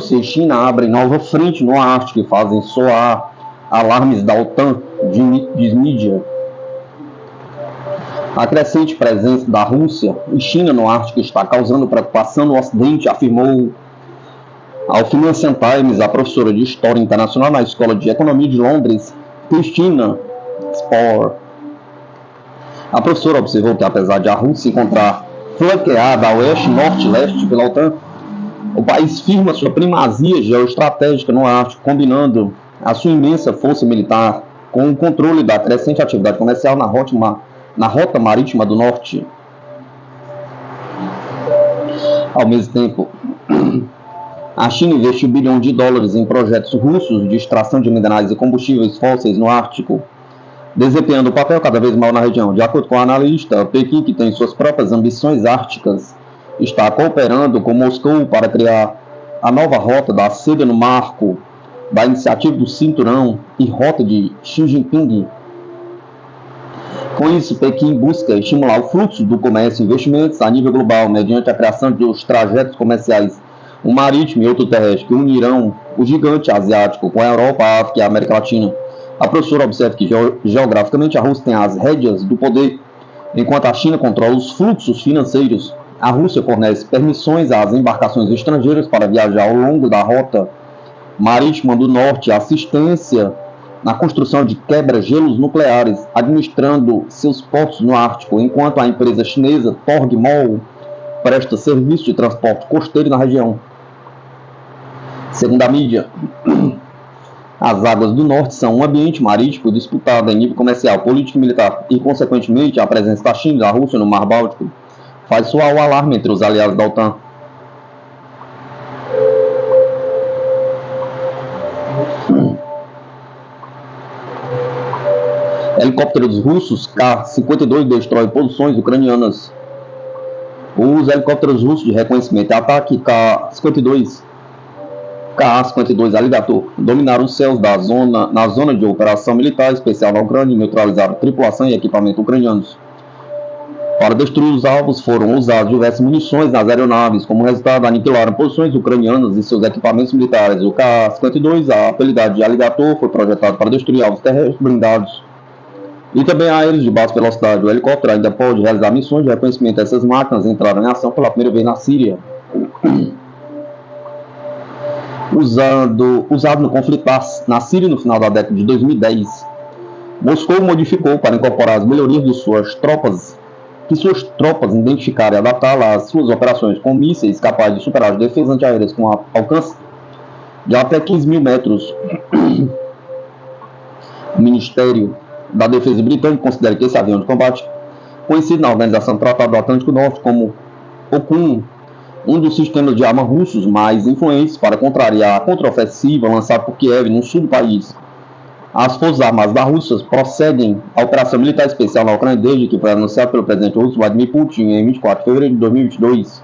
Rússia e China abrem nova frente no Ártico e fazem soar alarmes da OTAN, diz mídia. A crescente presença da Rússia e China no Ártico está causando preocupação no Ocidente, afirmou ao Financial Times a professora de História Internacional na Escola de Economia de Londres, Christina Spohr. A professora observou que, apesar de a Rússia encontrar flanqueada a oeste, norte e leste pela OTAN, o país firma sua primazia geoestratégica no Ártico, combinando a sua imensa força militar com o controle da crescente atividade comercial na rota marítima do norte. Ao mesmo tempo, a China investiu $1 bilhão em projetos russos de extração de minerais e combustíveis fósseis no Ártico, desempenhando um papel cada vez maior na região. De acordo com o analista, Pequim, que tem suas próprias ambições árticas, está cooperando com Moscou para criar a nova rota da seda no marco da iniciativa do Cinturão e rota de Xi Jinping. Com isso, Pequim busca estimular o fluxo do comércio e investimentos a nível global, mediante a criação dos trajetos comerciais, um marítimo e outro terrestre, que unirão o gigante asiático com a Europa, a África e a América Latina. A professora observa que, geograficamente, a Rússia tem as rédeas do poder, enquanto a China controla os fluxos financeiros. A Rússia fornece permissões às embarcações estrangeiras para viajar ao longo da rota marítima do norte, assistência na construção de quebra-gelos nucleares, administrando seus portos no Ártico, enquanto a empresa chinesa Torgmol presta serviço de transporte costeiro na região. Segundo a mídia, as águas do norte são um ambiente marítimo disputado em nível comercial, político e militar, e, consequentemente, a presença da China e da Rússia no Mar Báltico faz soar o alarme entre os aliados da OTAN. Helicópteros russos Ka-52 destrói posições ucranianas. Os helicópteros russos de reconhecimento e ataque Ka-52 Alligator dominaram os céus na zona de operação militar especial na Ucrânia e neutralizaram tripulação e equipamento ucranianos. Para destruir os alvos foram usadas diversas munições nas aeronaves. Como resultado, aniquilaram posições ucranianas e seus equipamentos militares. O Ka-52, apelidado de Alligator, foi projetado para destruir alvos terrestres blindados e também aéreos de baixa velocidade. O helicóptero ainda pode realizar missões de reconhecimento dessas máquinas. Entraram em ação pela primeira vez na Síria. Usado no conflito na Síria no final da década de 2010, Moscou modificou para incorporar as melhorias de suas tropas identificarem e adaptá-las às suas operações com mísseis capazes de superar as defesas antiaéreas com alcance de até 15 mil metros. O Ministério da Defesa britânico considera que esse avião de combate, conhecido na Organização do Tratado do Atlântico Norte como OCUN, um dos sistemas de armas russos mais influentes para contrariar a contraofensiva lançada por Kiev no sul do país. As Forças Armadas da Rússia prosseguem a operação militar especial na Ucrânia desde que foi anunciado pelo presidente russo Vladimir Putin em 24 de fevereiro de 2022.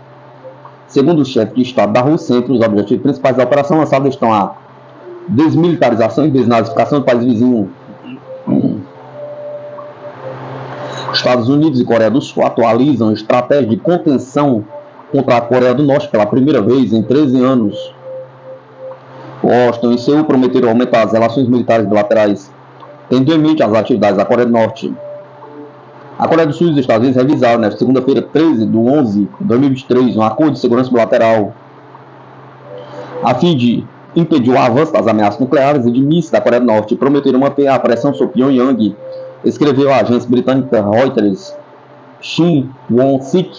Segundo o chefe de Estado da Rússia, entre os objetivos principais da operação lançada estão a desmilitarização e desnazificação do país vizinho. Estados Unidos e Coreia do Sul atualizam estratégia de contenção contra a Coreia do Norte pela primeira vez em 13 anos. Washington e Seul prometeram aumentar as relações militares bilaterais, tendo em mente as atividades da Coreia do Norte. A Coreia do Sul e os Estados Unidos revisaram, nesta segunda-feira, 13 de 11 de 2023, um acordo de segurança bilateral a fim de impedir o avanço das ameaças nucleares e de mísseis da Coreia do Norte e prometeram manter a pressão sobre Pyongyang, escreveu a agência britânica Reuters. Shin Won-sik,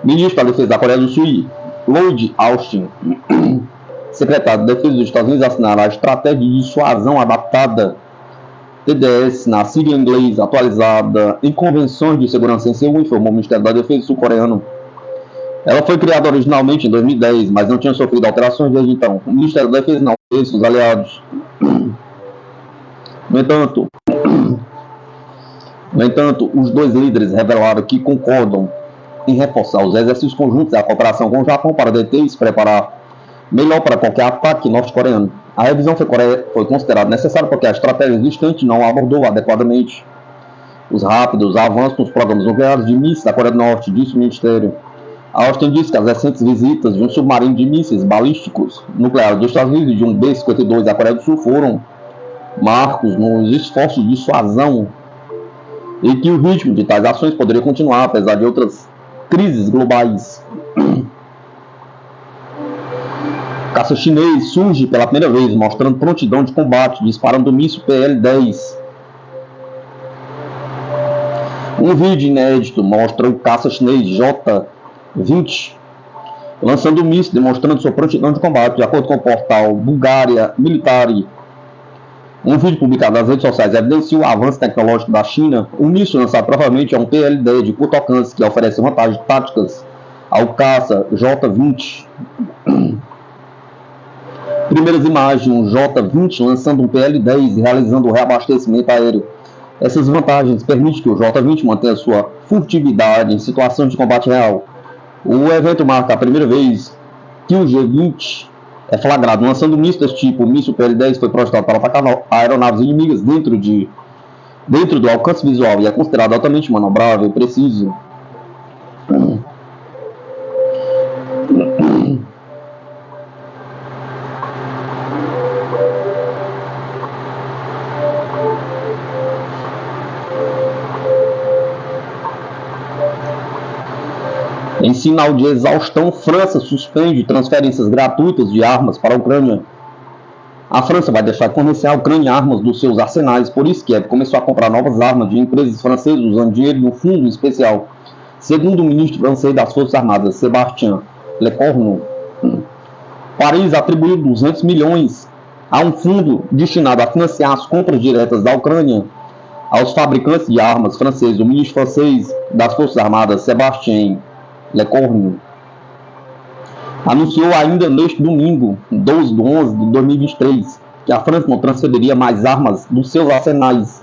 ministro da Defesa da Coreia do Sul, Lloyd Austin, secretário de Defesa dos Estados Unidos, assinaram a Estratégia de Dissuasão Adaptada, TDS, na sigla em inglês, atualizada em convenções de segurança em Seul, informou o Ministério da Defesa sul-coreano. Ela foi criada originalmente em 2010, mas não tinha sofrido alterações desde então. O Ministério da Defesa não fez seus aliados. No entanto, os dois líderes revelaram que concordam em reforçar os exercícios conjuntos e a cooperação com o Japão para deter e se preparar melhor para qualquer ataque norte-coreano. A revisão foi considerada necessária porque a estratégia existente não abordou adequadamente os rápidos avanços nos programas nucleares de mísseis da Coreia do Norte, disse o Ministério. A Austin disse que as recentes visitas de um submarino de mísseis balísticos nucleares dos Estados Unidos e de um B-52 à Coreia do Sul foram marcos nos esforços de dissuasão e que o ritmo de tais ações poderia continuar, apesar de outras crises globais. O caça chinês surge pela primeira vez, mostrando prontidão de combate, disparando o míssil PL-10. Um vídeo inédito mostra o caça chinês J-20 lançando o míssil, demonstrando sua prontidão de combate, de acordo com o portal Bulgária Military. Um vídeo publicado nas redes sociais evidencia o avanço tecnológico da China. O míssil lançado provavelmente é um PL-10 de curto alcance que oferece vantagens táticas ao caça J-20. Primeiras imagens de um J-20 lançando um PL-10 e realizando o reabastecimento aéreo. Essas vantagens permitem que o J-20 mantenha sua furtividade em situação de combate real. O evento marca a primeira vez que o G-20 é flagrado lançando um míssil desse tipo. O míssil PL-10 foi projetado para atacar aeronaves inimigas dentro do alcance visual e é considerado altamente manobrável e preciso. Em sinal de exaustão, França suspende transferências gratuitas de armas para a Ucrânia. A França vai deixar de fornecer à Ucrânia armas dos seus arsenais, por isso Kiev começou a comprar novas armas de empresas francesas usando dinheiro de um fundo especial. Segundo o ministro francês das Forças Armadas, Sébastien Lecornu, Paris atribuiu 200 milhões a um fundo destinado a financiar as compras diretas da Ucrânia aos fabricantes de armas franceses. O ministro francês das Forças Armadas, Sébastien Lecornu, anunciou ainda neste domingo, 12 de 11 de 2023, que a França não transferiria mais armas dos seus arsenais,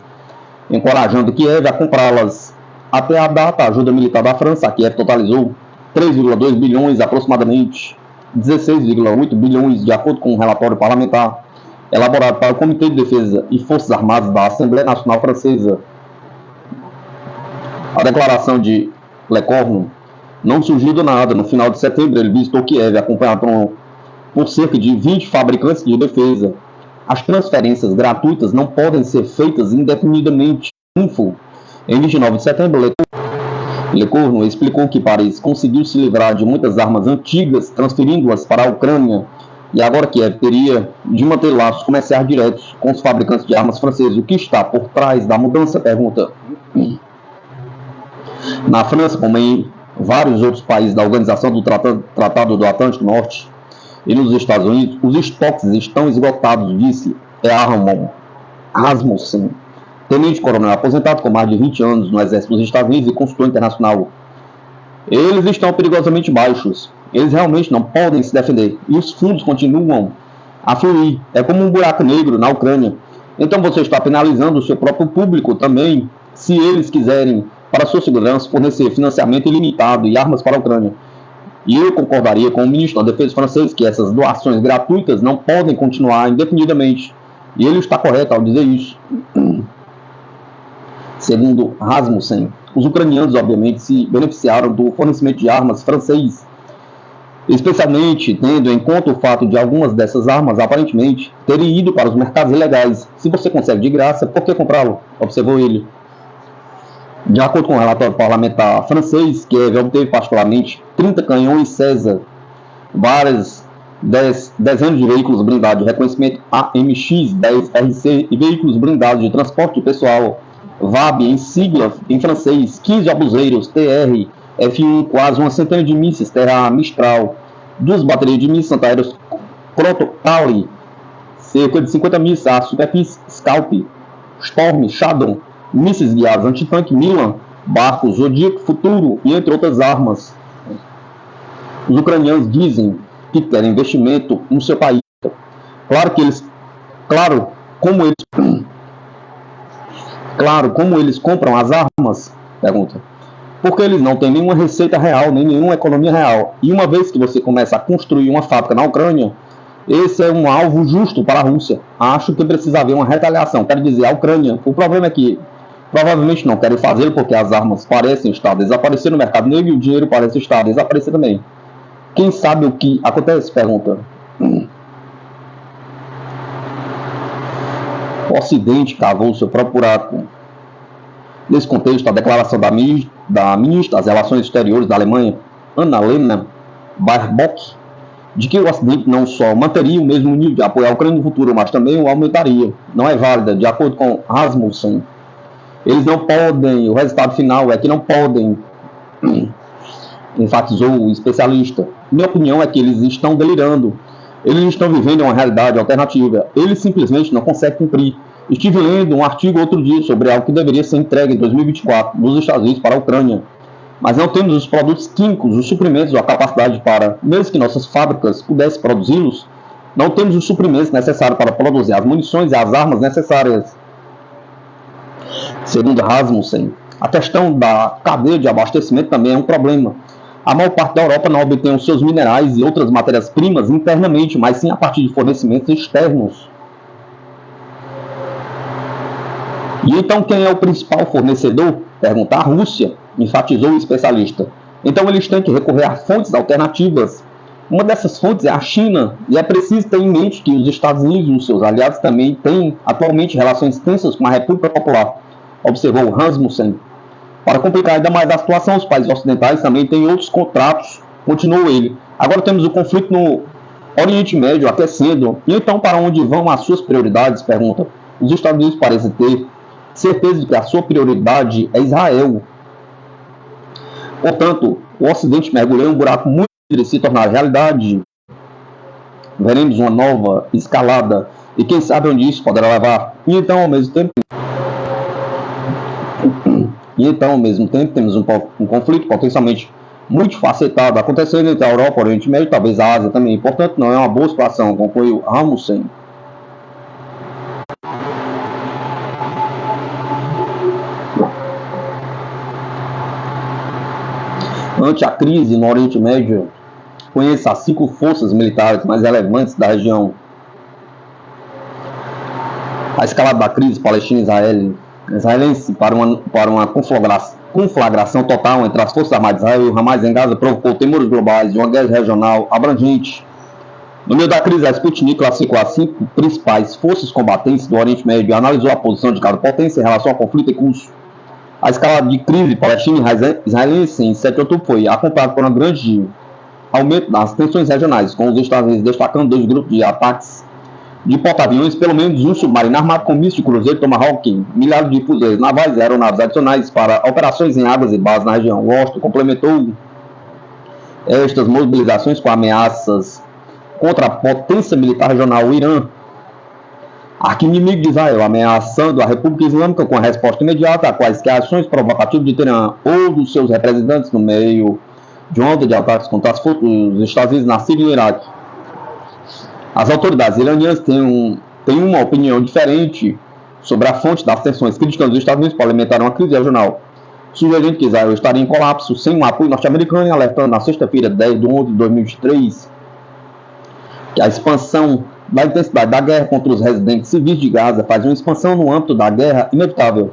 encorajando Kiev a comprá-las. Até a data, a ajuda militar da França a Kiev totalizou 3,2 bilhões, aproximadamente 16,8 bilhões, de acordo com um relatório parlamentar elaborado para o Comitê de Defesa e Forças Armadas da Assembleia Nacional Francesa. A declaração de Lecornu não surgiu do nada. No final de setembro, ele visitou Kiev, acompanhado por cerca de 20 fabricantes de defesa. As transferências gratuitas não podem ser feitas indefinidamente. Em 29 de setembro, Lecornu explicou que Paris conseguiu se livrar de muitas armas antigas, transferindo-as para a Ucrânia, e agora Kiev teria de manter laços comerciais diretos com os fabricantes de armas franceses. O que está por trás da mudança? Pergunta. Na França, como em vários outros países da Organização do Tratado do Atlântico Norte e nos Estados Unidos, os estoques estão esgotados, disse Herman Rasmussen, tenente-coronel aposentado com mais de 20 anos no Exército dos Estados Unidos e consultor internacional. Eles estão perigosamente baixos. Eles realmente não podem se defender. E os fundos continuam a fluir. É como um buraco negro na Ucrânia. Então você está penalizando o seu próprio público também, se eles quiserem, para sua segurança, fornecer financiamento ilimitado e armas para a Ucrânia. E eu concordaria com o ministro da Defesa francês que essas doações gratuitas não podem continuar indefinidamente. E ele está correto ao dizer isso. Segundo Rasmussen, os ucranianos obviamente se beneficiaram do fornecimento de armas francês, especialmente tendo em conta o fato de algumas dessas armas aparentemente terem ido para os mercados ilegais. Se você consegue de graça, por que comprá-lo? Observou ele. De acordo com o relatório parlamentar francês, Kiev obteve particularmente 30 canhões César, várias dezenas de veículos blindados de reconhecimento AMX-10RC e veículos blindados de transporte de pessoal VAB em sigla em francês, 15 obuseiros TR-F1, quase uma centena de mísseis Terra Mistral, 2 baterias de mísseis antiaéreos Crotale, cerca de 50 mísseis à superfície Scalp, Storm, Shadow, mísseis guiados antitanque Milan, barcos Zodíaco, Futuro e entre outras armas. Os ucranianos dizem que querem investimento no seu país. Como eles compram as armas? Pergunta. Porque eles não têm nenhuma receita real, nem nenhuma economia real. E uma vez que você começa a construir uma fábrica na Ucrânia, esse é um alvo justo para a Rússia. Acho que precisa haver uma retaliação. Quero dizer, a Ucrânia. O problema é que Provavelmente não querem fazê-lo porque as armas parecem estar desaparecendo no mercado negro e o dinheiro parece estar desaparecendo também. Quem sabe o que acontece? Pergunta. O Ocidente cavou seu próprio buraco. Nesse contexto, a declaração da ministra das Relações Exteriores da Alemanha, Annalena Baerbock, de que o Ocidente não só manteria o mesmo nível de apoio à Ucrânia no futuro, mas também o aumentaria, não é válida. De acordo com Rasmussen, eles não podem, o resultado final é que não podem, enfatizou o especialista. Minha opinião é que eles estão delirando. Eles estão vivendo uma realidade alternativa. Eles simplesmente não conseguem cumprir. Estive lendo um artigo outro dia sobre algo que deveria ser entregue em 2024 nos Estados Unidos para a Ucrânia. Mas não temos os produtos químicos, os suprimentos ou a capacidade para, mesmo que nossas fábricas pudessem produzi-los, não temos os suprimentos necessários para produzir as munições e as armas necessárias. Segundo Rasmussen, a questão da cadeia de abastecimento também é um problema. A maior parte da Europa não obtém os seus minerais e outras matérias-primas internamente, mas sim a partir de fornecimentos externos. E então quem é o principal fornecedor? Pergunta a Rússia, enfatizou o especialista. Então eles têm que recorrer a fontes alternativas. Uma dessas fontes é a China, e é preciso ter em mente que os Estados Unidos e os seus aliados também têm atualmente relações tensas com a República Popular, observou Rasmussen. Para complicar ainda mais a situação, os países ocidentais também têm outros contratos, continuou ele. Agora temos o conflito no Oriente Médio aquecendo. E então para onde vão as suas prioridades? Pergunta. Os Estados Unidos parecem ter certeza de que a sua prioridade é Israel. Portanto, o Ocidente mergulhou em um buraco muito de se tornar realidade. Veremos uma nova escalada e quem sabe onde isso poderá levar. E então, ao mesmo tempo, temos um conflito potencialmente multifacetado acontecendo entre a Europa, o Oriente Médio e talvez a Ásia também. Portanto, não é uma boa situação, concluiu Rasmussen. Ante a crise no Oriente Médio, conheça as 5 forças militares mais relevantes da região. A escalada da crise palestina-israelense para uma conflagração total entre as forças armadas de Israel e o Hamas em Gaza provocou temores globais de uma guerra regional abrangente. No meio da crise, a Sputnik classificou as 5 principais forças combatentes do Oriente Médio e analisou a posição de cada potência em relação ao conflito em curso. A escalada de crise palestina-israelense em 7 de outubro foi acompanhada por um grande aumento das tensões regionais, com os Estados Unidos destacando 2 grupos de ataques de porta-aviões, pelo menos um submarino armado com mísseis de cruzeiro Tomahawk, milhares de fuzileiros navais e aeronaves adicionais para operações em águas e bases na região. Washington complementou estas mobilizações com ameaças contra a potência militar regional, o Irã, arqui-inimigo de Israel, ameaçando a República Islâmica com a resposta imediata a quaisquer ações provocativas de Teherã ou dos seus representantes no meio de uma onda de ataques contra as forças dos Estados Unidos na Síria e no Iraque. As autoridades iranianas têm uma opinião diferente sobre a fonte das tensões, criticando os Estados Unidos por alimentar uma crise regional, sugerindo que Israel estaria em colapso sem o apoio norte-americano e alertando na sexta-feira, 10 de 11 de 2023, que a expansão da intensidade da guerra contra os residentes civis de Gaza faz uma expansão no âmbito da guerra inevitável.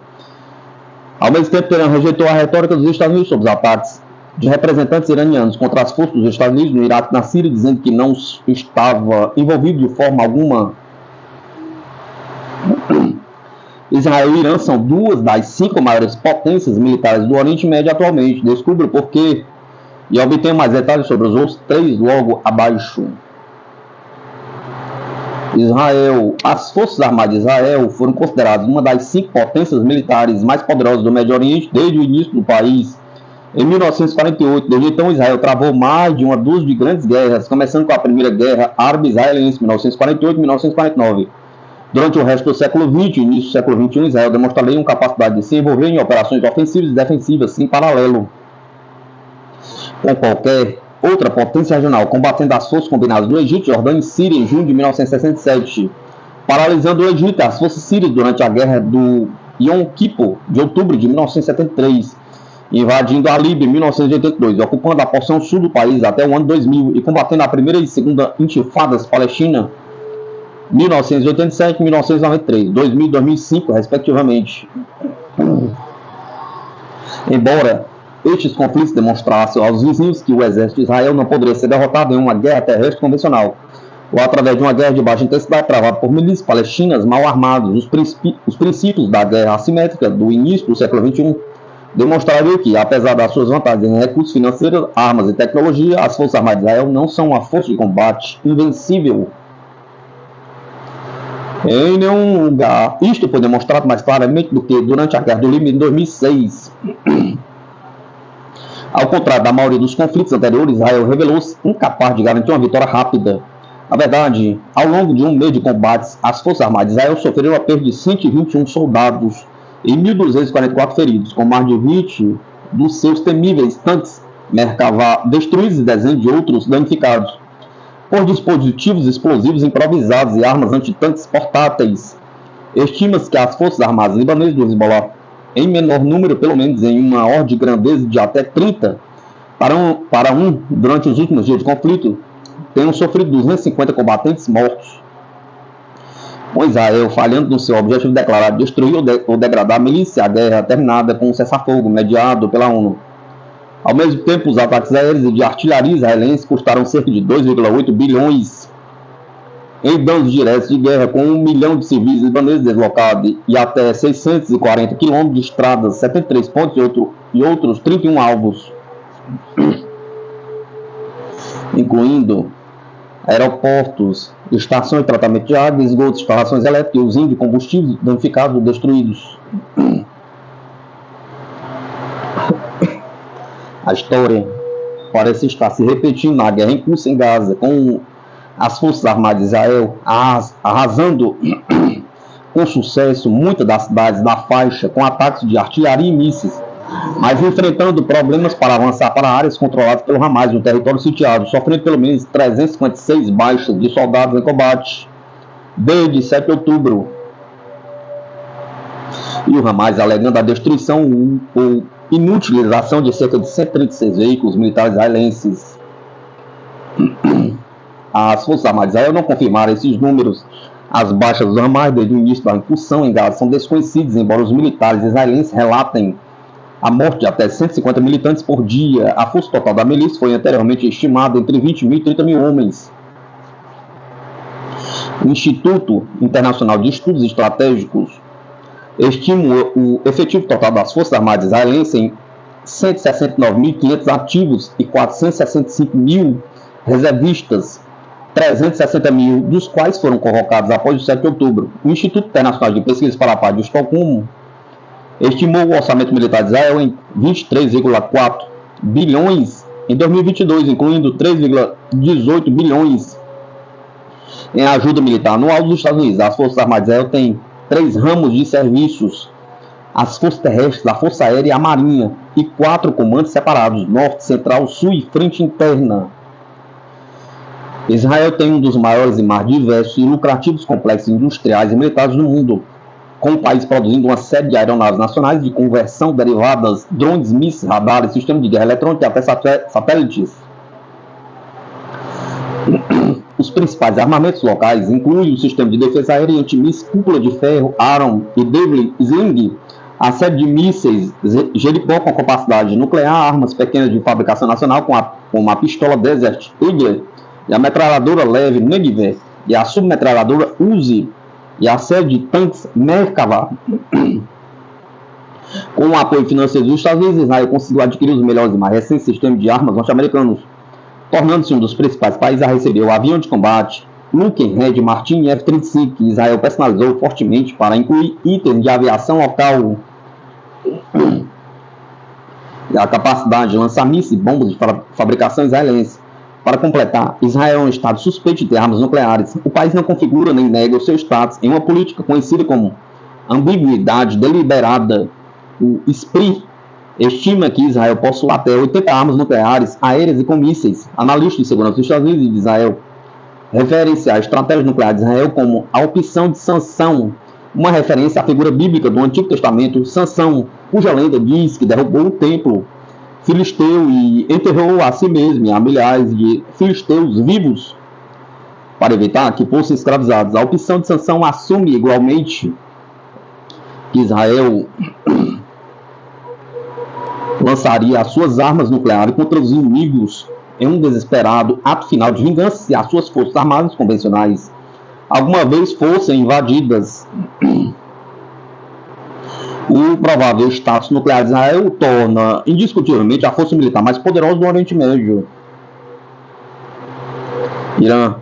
Ao mesmo tempo, Teherã rejeitou a retórica dos Estados Unidos sobre os ataques de representantes iranianos contra as forças dos Estados Unidos no Iraque e na Síria, dizendo que não estava envolvido de forma alguma. Israel e Irã são 2 das 5 maiores potências militares do Oriente Médio atualmente. Descubra por quê e obtenha mais detalhes sobre os outros 3 logo abaixo. As Forças Armadas de Israel foram consideradas uma das 5 potências militares mais poderosas do Médio Oriente desde o início do país, em 1948. Desde então, Israel travou mais de uma dúzia de grandes guerras, começando com a Primeira Guerra Árabe-Israelense, 1948 e 1949. Durante o resto do século XX e início do século XXI, Israel demonstraria uma capacidade de se envolver em operações ofensivas e defensivas em paralelo com qualquer outra potência regional, combatendo as forças combinadas do Egito, Jordânia e Síria em junho de 1967, paralisando o Egito e as forças sírias durante a guerra do Yom Kippur, de outubro de 1973, invadindo a Líbia em 1982, ocupando a porção sul do país até o ano 2000 e combatendo a primeira e segunda intifadas palestina, 1987 e 1993, 2000 e 2005, respectivamente. Embora estes conflitos demonstrassem aos vizinhos que o exército de Israel não poderia ser derrotado em uma guerra terrestre convencional, ou através de uma guerra de baixa intensidade travada por milícias palestinas mal armadas, os princípios da guerra assimétrica do início do século XXI demonstraram que, apesar das suas vantagens em recursos financeiros, armas e tecnologia, as Forças Armadas de Israel não são uma força de combate invencível em nenhum lugar. Isto foi demonstrado mais claramente do que durante a Guerra do Líbano em 2006. Ao contrário da maioria dos conflitos anteriores, Israel revelou-se incapaz de garantir uma vitória rápida. Na verdade, ao longo de um mês de combates, as Forças Armadas de Israel sofreram a perda de 121 soldados e 1.244 feridos, com mais de 20 dos seus temíveis tanques Merkavah destruídos e dezenas de outros danificados por dispositivos explosivos improvisados e armas antitanques portáteis. Estima-se que as Forças Armadas libanesas do Hezbollah, em menor número, pelo menos em uma ordem de grandeza de até 30 para um durante os últimos dias de conflito, tenham sofrido 250 combatentes mortos, com Israel falhando no seu objetivo declarado de destruir ou degradar a milícia, a guerra terminada com um cessar-fogo mediado pela ONU. Ao mesmo tempo, os ataques aéreos e de artilharia israelenses custaram cerca de 2,8 bilhões em danos diretos de guerra, com 1 milhão de civis libaneses deslocados e até 640 quilômetros de estradas, 73 pontos e outros 31 alvos, incluindo aeroportos, estações de tratamento de água, esgotos, instalações elétricas e usinas de combustíveis danificados ou destruídos. A história parece estar se repetindo na guerra em curso em Gaza, com as Forças Armadas de Israel arrasando com sucesso muitas das cidades da faixa com ataques de artilharia e mísseis, mas enfrentando problemas para avançar para áreas controladas pelo Hamas no território sitiado, sofrendo pelo menos 356 baixas de soldados em combate desde 7 de outubro. E o Hamas alegando a destruição ou inutilização de cerca de 136 veículos militares israelenses. As Forças Armadas de Israel não confirmaram esses números. As baixas do Hamas desde o início da incursão em Gaza são desconhecidas, embora os militares israelenses relatem a morte de até 150 militantes por dia. A força total da milícia foi anteriormente estimada entre 20 mil e 30 mil homens. O Instituto Internacional de Estudos Estratégicos estima o efetivo total das Forças Armadas israelenses em 169.500 ativos e 465 mil reservistas, 360 mil dos quais foram convocados após o 7 de outubro. O Instituto Internacional de Pesquisa para a Paz de Estocolmo estimou o orçamento militar de Israel em 23,4 bilhões em 2022, incluindo 3,18 bilhões em ajuda militar anual dos Estados Unidos. As Forças Armadas de Israel têm 3 ramos de serviços: as Forças Terrestres, a Força Aérea e a Marinha, e 4 comandos separados: Norte, Central, Sul e Frente Interna. Israel tem um dos maiores e mais diversos e lucrativos complexos industriais e militares do mundo, com o país produzindo uma série de aeronaves nacionais de conversão derivadas, drones, mísseis, radares, sistemas de guerra eletrônica e até satélites. Os principais armamentos locais incluem o sistema de defesa aérea e antimísseis Cúpula de Ferro, Aram e Devlin Sling, a série de mísseis Jericó com capacidade nuclear, armas pequenas de fabricação nacional como a pistola Desert Eagle e a metralhadora leve Negev e a submetralhadora Uzi e a série de tanques Merkavah. Com o apoio financeiro dos Estados Unidos, Israel conseguiu adquirir os melhores e mais recentes sistemas de armas norte-americanos, tornando-se um dos principais países a receber o avião de combate Lockheed Martin F-35, que Israel personalizou fortemente para incluir itens de aviação local e a capacidade de lançar mísseis e bombas de fabricação israelense. Para completar, Israel é um estado suspeito de ter armas nucleares. O país não configura nem nega o seu status em uma política conhecida como ambiguidade deliberada. O SPRI estima que Israel possui até 80 armas nucleares, aéreas e com mísseis. Analistas de segurança dos Estados Unidos e de Israel referem-se à estratégia nuclear de Israel como a opção de Sansão, uma referência à figura bíblica do Antigo Testamento, Sansão, cuja lenda diz que derrubou o templo filisteu e enterrou a si mesmo e a milhares de filisteus vivos para evitar que fossem escravizados. A opção de Sansão assume igualmente que Israel lançaria as suas armas nucleares contra os inimigos em um desesperado ato final de vingança se as suas forças armadas convencionais alguma vez fossem invadidas. O provável status nuclear de Israel torna indiscutivelmente a força militar mais poderosa do Oriente Médio. Irã.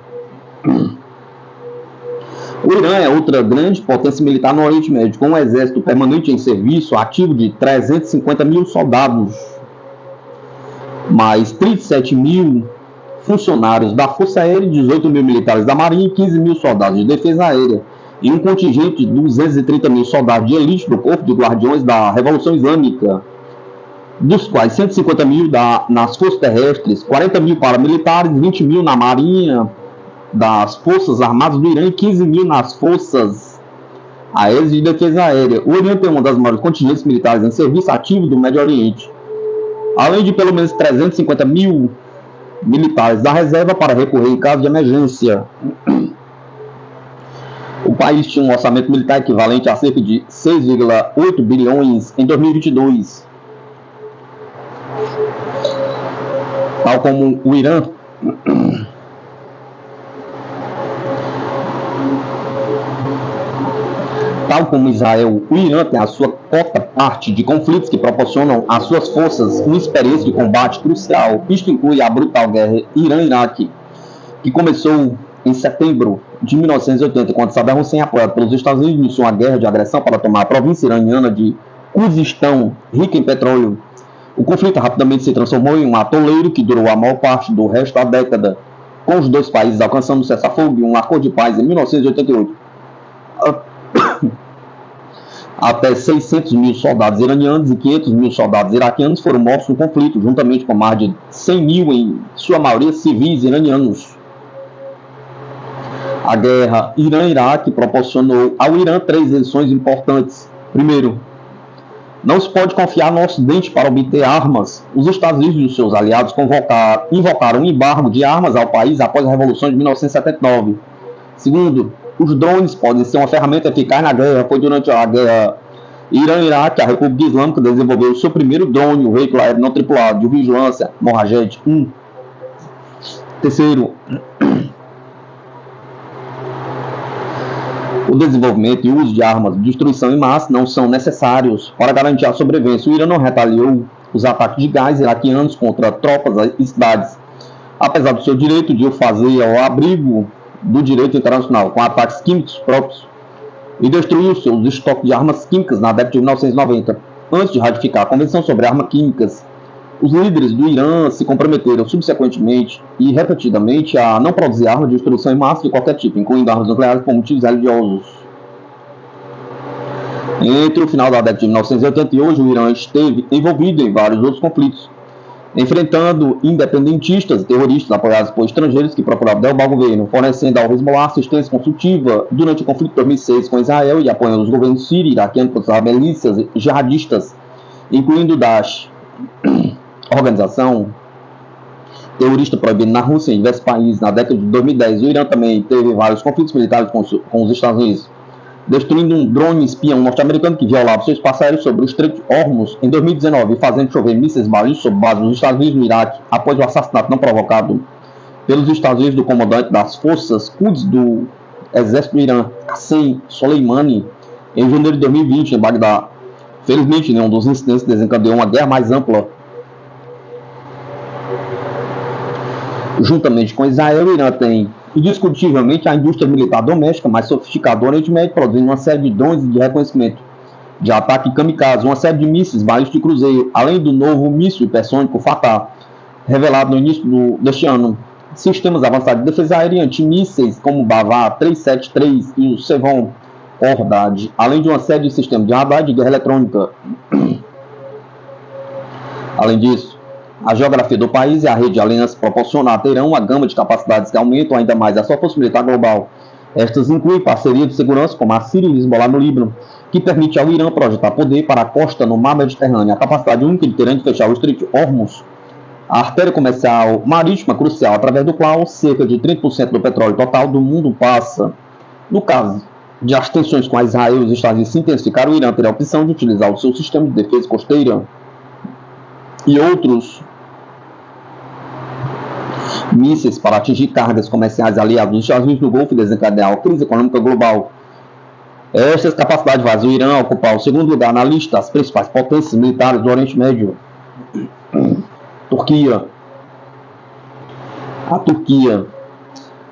O Irã é outra grande potência militar no Oriente Médio, com um exército permanente em serviço ativo de 350 mil soldados, mais 37 mil funcionários da Força Aérea, 18 mil militares da Marinha e 15 mil soldados de defesa aérea, e um contingente de 230 mil soldados de elite do Corpo de Guardiões da Revolução Islâmica, dos quais 150 mil nas forças terrestres, 40 mil paramilitares, 20 mil na Marinha das Forças Armadas do Irã e 15 mil nas Forças Aéreas de Defesa Aérea. O Irã tem uma das maiores contingentes militares em serviço ativo do Médio Oriente, além de pelo menos 350 mil militares da reserva para recorrer em caso de emergência. O país tinha um orçamento militar equivalente a cerca de 6,8 bilhões em 2022. Tal como o Irã, tal como Israel, o Irã tem a sua cota parte de conflitos que proporcionam às suas forças uma experiência de combate crucial. Isto inclui a brutal guerra Irã-Iraque, que começou em setembro de 1980, quando Saddam Hussein, apoiado pelos Estados Unidos, iniciou uma guerra de agressão para tomar a província iraniana de Khuzistão, rica em petróleo. O conflito rapidamente se transformou em um atoleiro que durou a maior parte do resto da década, com os dois países alcançando um cessar-fogo e um acordo de paz em 1988. Até 600 mil soldados iranianos e 500 mil soldados iraquianos foram mortos no conflito, juntamente com mais de 100 mil, em sua maioria civis iranianos. A guerra Irã-Iraque proporcionou ao Irã 3 lições importantes. Primeiro, não se pode confiar no Ocidente para obter armas. Os Estados Unidos e os seus aliados invocaram um embargo de armas ao país após a Revolução de 1979. Segundo, os drones podem ser uma ferramenta eficaz na guerra. Foi durante a guerra Irã-Iraque que a República Islâmica desenvolveu o seu primeiro drone, o veículo aéreo não tripulado de vigilância Mohamed I. Terceiro, o desenvolvimento e o uso de armas de destruição em massa não são necessários para garantir a sobrevivência. O Irã não retaliou os ataques de gás iraquianos contra tropas e cidades, apesar do seu direito de o fazer ao abrigo do direito internacional, com ataques químicos próprios, e destruiu seus estoques de armas químicas na década de 1990. Antes de ratificar a Convenção sobre Armas Químicas, os líderes do Irã se comprometeram subsequentemente e repetidamente a não produzir armas de destruição em massa de qualquer tipo, incluindo armas nucleares por motivos religiosos. Entre o final da década de 1980 e hoje, o Irã esteve envolvido em vários outros conflitos, enfrentando independentistas e terroristas apoiados por estrangeiros que procuravam derrubar o governo, fornecendo ao Hezbollah assistência consultiva durante o conflito de 2006 com Israel e apoiando os governos sírio e iraquiano contra as milícias jihadistas, incluindo o Daesh, organização terrorista proibida na Rússia e em diversos países. Na década de 2010, o Irã também teve vários conflitos militares com os Estados Unidos, destruindo um drone espião norte-americano que violava seu espaço aéreo sobre o Estreito de Hormuz em 2019 e fazendo chover mísseis balísticos sobre bases dos Estados Unidos no Iraque, após o assassinato não provocado pelos Estados Unidos do comandante das forças Quds do exército do Irã, Qasem Soleimani, em janeiro de 2020 em Bagdá. Felizmente, nenhum dos incidentes desencadeou uma guerra mais ampla. Juntamente com Israel, o Irã tem indiscutivelmente a indústria militar doméstica mais sofisticada do Oriente Médio, produzindo uma série de drones de reconhecimento de ataque kamikaze, uma série de mísseis balísticos de cruzeiro, além do novo míssil hipersônico Fatah, revelado no início deste ano, sistemas avançados de defesa aérea e antimísseis como o Bavar 373 e o Sevon Ordad, além de uma série de sistemas de radar e de guerra eletrônica. Além disso, a geografia do país e a rede de alianças proporcionam a Teherã uma gama de capacidades que aumentam ainda mais a sua força militar global. Estas incluem parcerias de segurança como a Síria e Hezbollah no Líbano, que permite ao Irã projetar poder para a costa no mar Mediterrâneo. A capacidade única de Teherã de fechar o Estreito de Hormuz, a artéria comercial marítima crucial através do qual cerca de 30% do petróleo total do mundo passa. No caso de as tensões com Israel e os Estados Unidos se intensificaram, o Irã terá a opção de utilizar o seu sistema de defesa costeira e outros mísseis para atingir cargas comerciais aliadas dos Estados Unidos no Golfo e desencadear a crise econômica global. Estas capacidades fazem o Irã ocupar o segundo lugar na lista das principais potências militares do Oriente Médio. Turquia. A Turquia,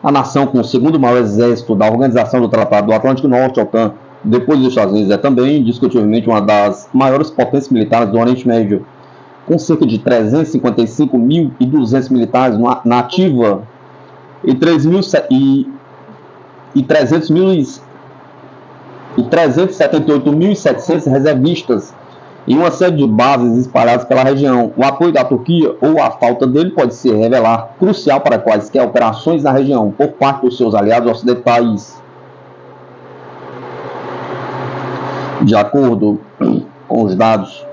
a nação com o segundo maior exército da Organização do Tratado do Atlântico Norte, OTAN, depois dos Estados Unidos, é também, discutivelmente, uma das maiores potências militares do Oriente Médio, com cerca de 355.200 militares na ativa e 378.700 reservistas e uma série de bases espalhadas pela região. O apoio da Turquia, ou a falta dele, pode se revelar crucial para quaisquer operações na região por parte dos seus aliados ocidentais. De acordo com os dados,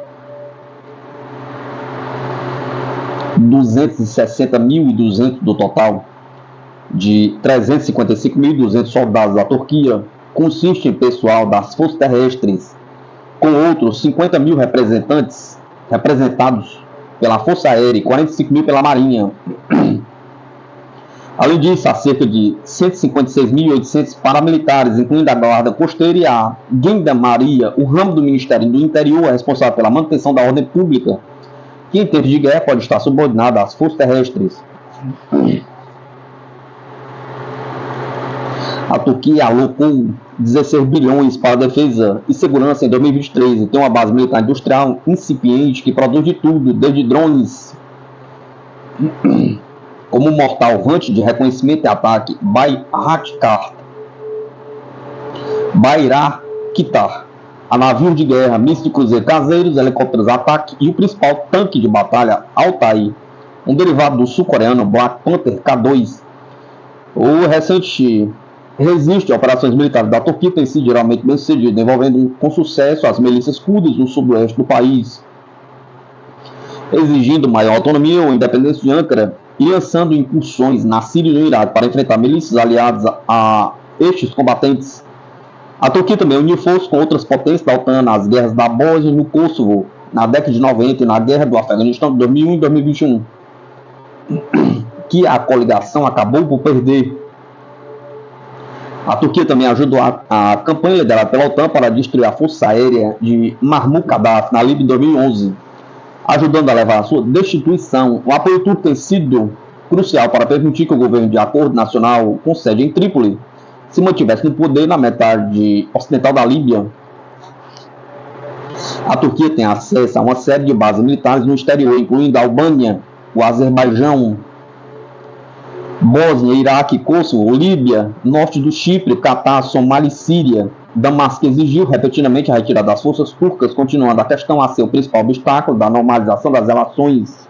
260.200 do total de 355.200 soldados da Turquia consiste em pessoal das forças terrestres, com outros 50.000 representados pela Força Aérea e 45.000 pela Marinha. Além disso, há cerca de 156.800 paramilitares, incluindo a Guarda Costeira e a Gendarmeria, o ramo do Ministério do Interior responsável pela manutenção da ordem pública, que em tempos de guerra pode estar subordinada às forças terrestres. A Turquia alocou 16 bilhões para defesa e segurança em 2023 e tem uma base militar industrial incipiente que produz de tudo, desde drones como o mortal Hunt de reconhecimento e ataque Bayraktar, a navios de guerra, mísseis de cruzeiro caseiros, helicópteros de ataque e o principal tanque de batalha Altair, um derivado do sul-coreano Black Panther K2. O recente resiste a operações militares da Turquia tem sido geralmente bem sucedido, envolvendo com sucesso as milícias curdas no sudoeste do país, exigindo maior autonomia ou independência de Ankara e lançando incursões na Síria e no Iraque para enfrentar milícias aliadas a estes combatentes. A Turquia também uniu forças com outras potências da OTAN nas guerras da Bósnia e no Kosovo, na década de 90 e na guerra do Afeganistão de 2001 e 2021, que a coligação acabou por perder. A Turquia também ajudou a campanha liderada pela OTAN para destruir a força aérea de Muammar Gaddafi na Líbia em 2011, ajudando a levar a sua destituição. O apoio turco tem sido crucial para permitir que o governo de acordo nacional com sede em Trípoli se mantivesse no poder na metade ocidental da Líbia. A Turquia tem acesso a uma série de bases militares no exterior, incluindo a Albânia, o Azerbaijão, Bósnia, Iraque, Kosovo, Líbia, norte do Chipre, Catar, Somália e Síria. Damasco exigiu repetidamente a retirada das forças turcas, continuando a questão a ser o principal obstáculo da normalização das relações.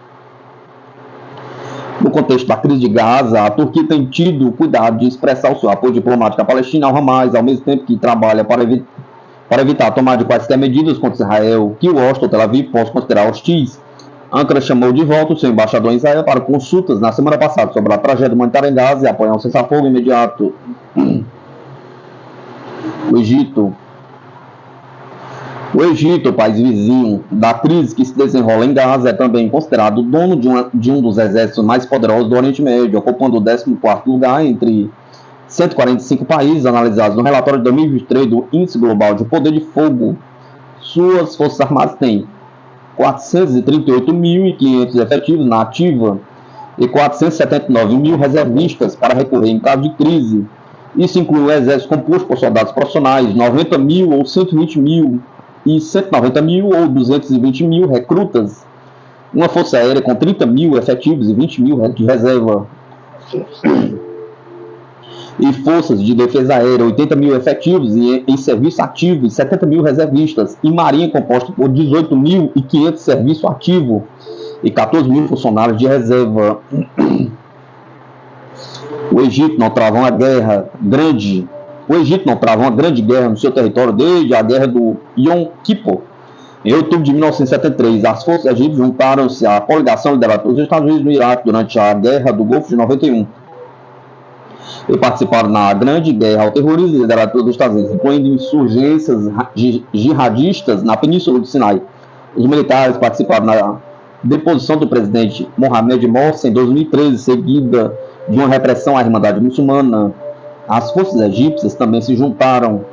No contexto da crise de Gaza, a Turquia tem tido o cuidado de expressar o seu apoio diplomático à Palestina ao Hamas, ao mesmo tempo que trabalha para evitar a tomada de quaisquer medidas contra Israel que Washington ou Tel Aviv possam considerar hostis. Ankara chamou de volta o seu embaixador em Israel para consultas na semana passada sobre a tragédia humanitária em Gaza e apoiar um cessar-fogo imediato. O Egito, país vizinho da crise que se desenrola em Gaza, é também considerado o dono de um dos exércitos mais poderosos do Oriente Médio, ocupando o 14º lugar entre 145 países analisados no relatório de 2023 do Índice Global de Poder de Fogo. Suas forças armadas têm 438.500 efetivos na ativa e 479.000 reservistas para recorrer em caso de crise. Isso inclui o exército composto por soldados profissionais, 90.000 ou 120.000 e 190.000 ou 220.000 recrutas, uma força aérea com 30.000 efetivos e 20.000 de reserva, e forças de defesa aérea, 80.000 efetivos em serviço ativo e 70.000 reservistas, e marinha composta por 18.500 serviço ativo e 14.000 funcionários de reserva. O Egito não trava uma grande guerra no seu território desde a guerra do Yom Kippur. Em outubro de 1973, as forças egípcias juntaram-se à coligação liderada pelos Estados Unidos no Iraque durante a Guerra do Golfo de 91. e participaram na Grande Guerra ao Terrorismo liderada pelos Estados Unidos, incluindo insurgências jihadistas na Península do Sinai. Os militares participaram na deposição do presidente Mohamed Morsi em 2013, seguida de uma repressão à Irmandade Muçulmana. As forças egípcias também se juntaram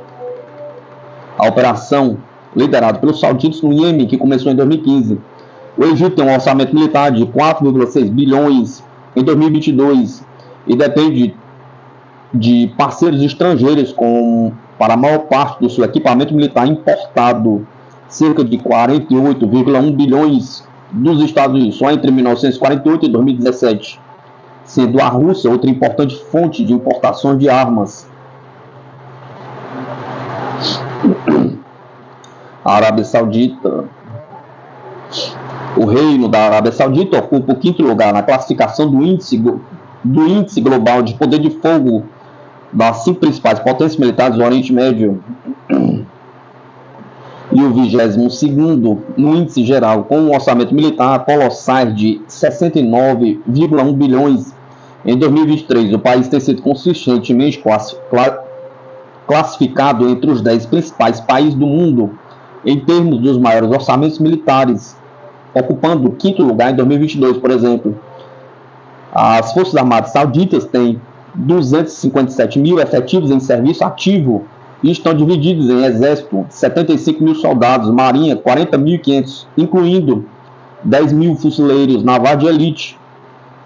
à operação liderada pelos sauditas no Iêmen, que começou em 2015. O Egito tem um orçamento militar de 4,6 bilhões em 2022 e depende de parceiros estrangeiros para a maior parte do seu equipamento militar importado, cerca de 48,1 bilhões dos Estados Unidos, só entre 1948 e 2017, sendo a Rússia outra importante fonte de importações de armas. A Arábia Saudita. O Reino da Arábia Saudita ocupa o 5º lugar na classificação do índice global de poder de fogo das 5 principais potências militares do Oriente Médio e o 22º no índice geral, com um orçamento militar colossal de 69,1 bilhões em 2023. O país tem sido consistentemente classificado entre os 10 principais países do mundo em termos dos maiores orçamentos militares, ocupando o 5º lugar em 2022, por exemplo. As Forças Armadas Sauditas têm 257 mil efetivos em serviço ativo e estão divididos em exército, 75 mil soldados, marinha, 40.500, incluindo 10 mil fuzileiros navais de elite,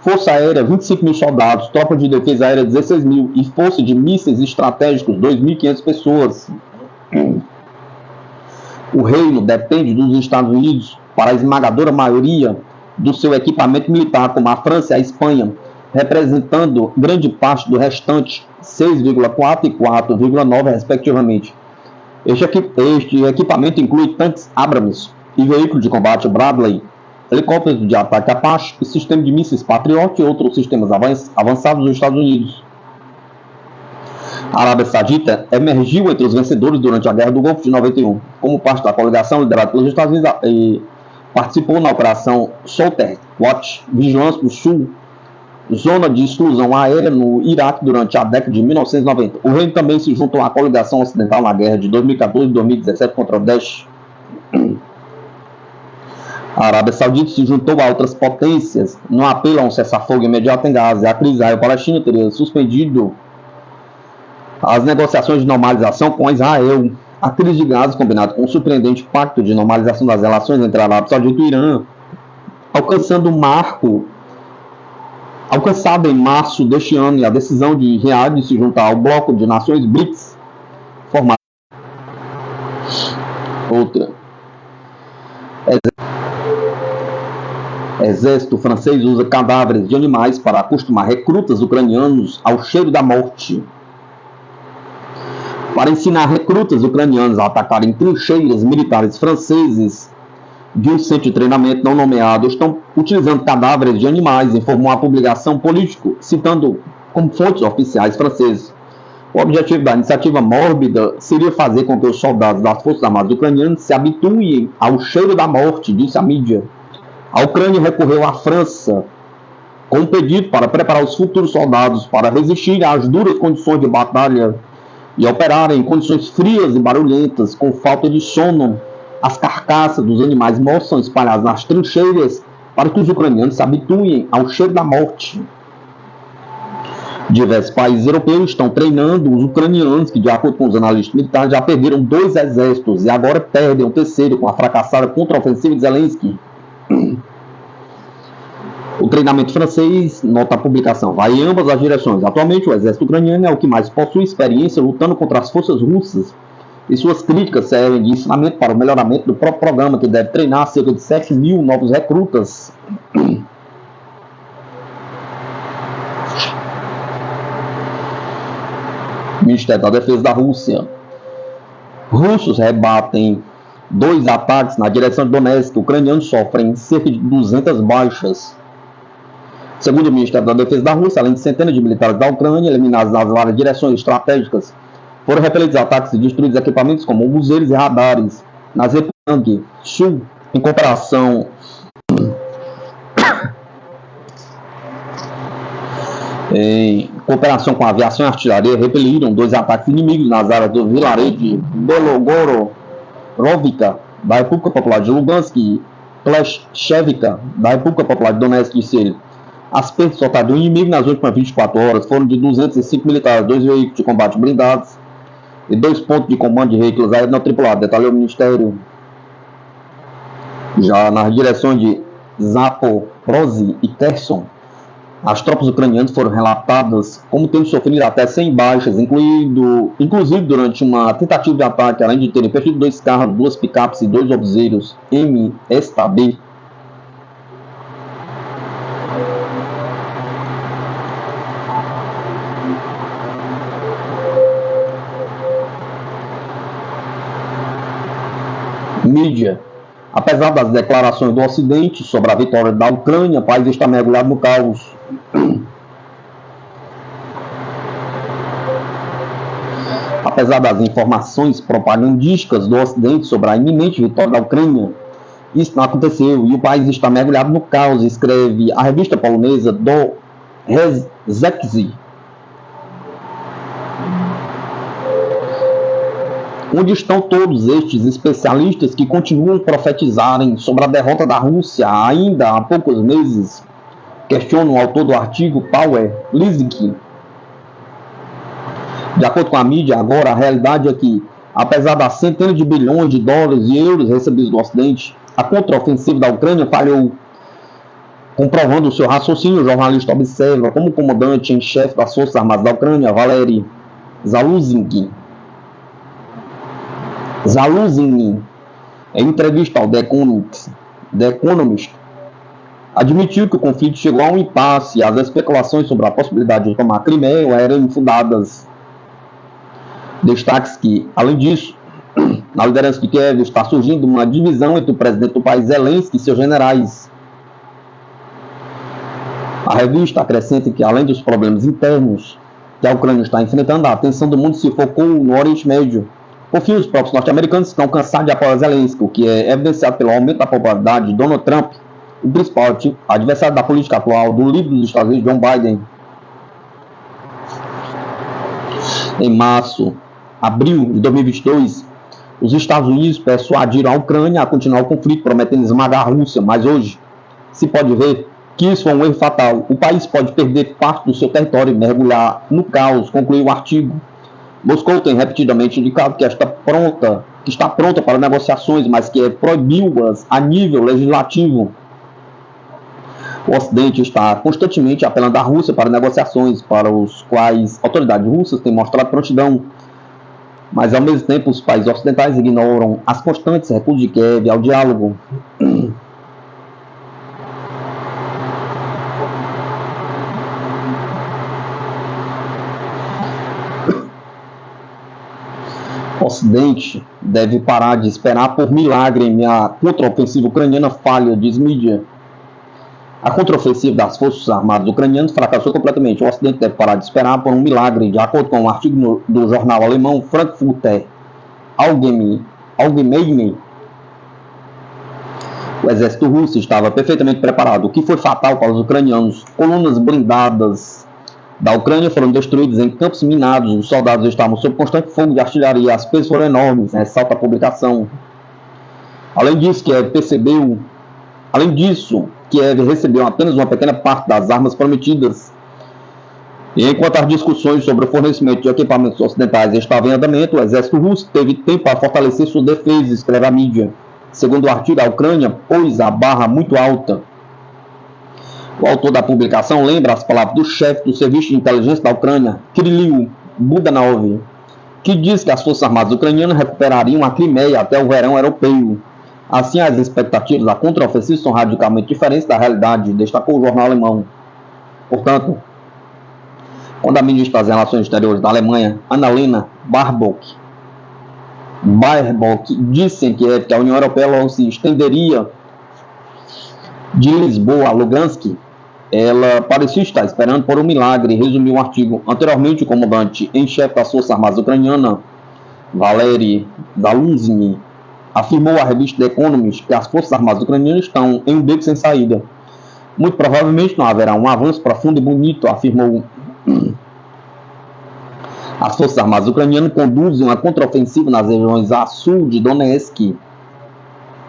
força aérea, 25 mil soldados, tropa de defesa aérea, 16 mil e força de mísseis estratégicos, 2.500 pessoas. O reino depende dos Estados Unidos para a esmagadora maioria do seu equipamento militar, como a França e a Espanha, representando grande parte do restante, 6,4 e 4,9 respectivamente. Este equipamento inclui tanques Abrams e veículos de combate Bradley, helicópteros de ataque Apache e sistema de mísseis Patriot e outros sistemas avançados dos Estados Unidos. A Arábia Saudita emergiu entre os vencedores durante a Guerra do Golfo de 91, como parte da coligação liderada pelos Estados Unidos, e participou na Operação Solter Watch, Vigilância do Sul, zona de exclusão aérea no Iraque durante a década de 1990. O reino também se juntou à coligação ocidental na guerra de 2014 e 2017 contra o Daesh. A Arábia Saudita se juntou a outras potências no apelo a um cessar-fogo imediato em Gaza. A crise israelo-palestina teria suspendido as negociações de normalização com Israel. A crise de Gaza, combinada com o surpreendente pacto de normalização das relações entre a Arábia Saudita e o Irã, alcançado em março deste ano, e a decisão de Riad de se juntar ao bloco de nações BRICS, formado outra. Exército francês usa cadáveres de animais para acostumar recrutas ucranianos ao cheiro da morte. Para ensinar recrutas ucranianos a atacarem trincheiras militares franceses de um centro de treinamento não nomeado, estão utilizando cadáveres de animais, informou uma publicação política, citando como fontes oficiais franceses. O objetivo da iniciativa mórbida seria fazer com que os soldados das Forças Armadas ucranianas se habituem ao cheiro da morte, disse a mídia. A Ucrânia recorreu à França com um pedido para preparar os futuros soldados para resistir às duras condições de batalha e operarem em condições frias e barulhentas, com falta de sono. As carcaças dos animais mortos são espalhadas nas trincheiras para que os ucranianos se habituem ao cheiro da morte. Diversos países europeus estão treinando os ucranianos, que, de acordo com os analistas militares, já perderam 2 exércitos e agora perdem o terceiro com a fracassada contra-ofensiva de Zelensky. O treinamento francês, nota a publicação, vai em ambas as direções. Atualmente, o exército ucraniano é o que mais possui experiência lutando contra as forças russas, e suas críticas servem de ensinamento para o melhoramento do próprio programa, que deve treinar cerca de 7 mil novos recrutas. Ministério da Defesa da Rússia. Russos rebatem 2 ataques na direção de Donetsk. Ucranianos sofrem cerca de 200 baixas. Segundo o Ministério da Defesa da Rússia, além de centenas de militares da Ucrânia eliminados nas várias direções estratégicas, foram repelidos ataques e destruídos equipamentos como museiros e radares na Zepang Sul, em cooperação cooperação com a aviação e artilharia repeliram 2 ataques inimigos nas áreas do vilarejo de Belogorovica, da República Popular de Lugansk, e Kleshchevka, da República Popular de Donetsk, disse ele. As perdas totais do inimigo nas últimas 24 horas foram de 205 militares, 2 veículos de combate blindados e 2 pontos de comando de veículos aéreos não tripulados, detalhou o Ministério. Já nas direções de Zaporozhye e Kherson, as tropas ucranianas foram relatadas como tendo sofrido até 100 baixas, inclusive durante uma tentativa de ataque, além de terem perdido 2 carros, 2 picapes e 2 obuseiros MSTB. Mídia. Apesar das declarações do Ocidente sobre a vitória da Ucrânia, o país está mergulhado no caos. Apesar das informações propagandísticas do Ocidente sobre a iminente vitória da Ucrânia, isso não aconteceu e o país está mergulhado no caos, escreve a revista polonesa do Rzeczki. Onde estão todos estes especialistas que continuam a profetizarem sobre a derrota da Rússia ainda há poucos meses? Questiona o autor do artigo Power Lizink. De acordo com a mídia, agora a realidade é que, apesar das centenas de bilhões de dólares e euros recebidos do Ocidente, a contraofensiva da Ucrânia falhou. Comprovando o seu raciocínio, o jornalista observa como o comandante em chefe das Forças Armadas da Ucrânia, Valery Zaluzhnyi, em entrevista ao The Economist, admitiu que o conflito chegou a um impasse e as especulações sobre a possibilidade de tomar a Crimeia eram infundadas. Destaque que, além disso, na liderança de Kiev está surgindo uma divisão entre o presidente do país, Zelensky, e seus generais. A revista acrescenta que, além dos problemas internos que a Ucrânia está enfrentando, a atenção do mundo se focou no Oriente Médio. Por fim, os próprios norte-americanos estão cansados de apoiar Zelensky, o que é evidenciado pelo aumento da popularidade de Donald Trump, o principal adversário da política atual do líder dos Estados Unidos, John Biden. Em abril de 2022, os Estados Unidos persuadiram a Ucrânia a continuar o conflito, prometendo esmagar a Rússia, mas hoje se pode ver que isso foi um erro fatal. O país pode perder parte do seu território e mergulhar no caos, concluiu o artigo. Moscou tem repetidamente indicado que está pronta para negociações, mas que proibiu-as a nível legislativo. O Ocidente está constantemente apelando à Rússia para negociações, para os quais autoridades russas têm mostrado prontidão. Mas, ao mesmo tempo, os países ocidentais ignoram as constantes recusas de Kiev ao diálogo. O Ocidente deve parar de esperar por milagre em a contraofensiva ucraniana falha, diz mídia. A contraofensiva das Forças Armadas ucranianas fracassou completamente. O Ocidente deve parar de esperar por um milagre, de acordo com um artigo do jornal alemão Frankfurter Allgemeine. O exército russo estava perfeitamente preparado, o que foi fatal para os ucranianos. Colunas blindadas da Ucrânia foram destruídas em campos minados, os soldados estavam sob constante fogo de artilharia, as perdas foram enormes, ressalta a publicação. Além disso, Kiev recebeu apenas uma pequena parte das armas prometidas. E enquanto as discussões sobre o fornecimento de equipamentos ocidentais estavam em andamento, o exército russo teve tempo para fortalecer sua defesa, escreve a mídia. Segundo o artigo, a Ucrânia pôs a barra muito alta. O autor da publicação lembra as palavras do chefe do Serviço de Inteligência da Ucrânia, Kirill Budanov, que diz que as Forças Armadas ucranianas recuperariam a Crimeia até o verão europeu. Assim, as expectativas da contraofensiva são radicalmente diferentes da realidade, destacou o jornal alemão. Portanto, quando a ministra das Relações Exteriores da Alemanha, Annalena Baerbock, disse em Kiev que a União Europeia logo se estenderia de Lisboa a Lugansk, ela parecia estar esperando por um milagre, resumiu um artigo. Anteriormente, o comandante em chefe das Forças Armadas ucranianas, Valery Zaluzhnyi, afirmou à revista The Economist que as Forças Armadas ucranianas estão em um beco sem saída. Muito provavelmente não haverá um avanço profundo e bonito, afirmou As Forças Armadas ucranianas conduzem uma contraofensiva nas regiões a sul de Donetsk,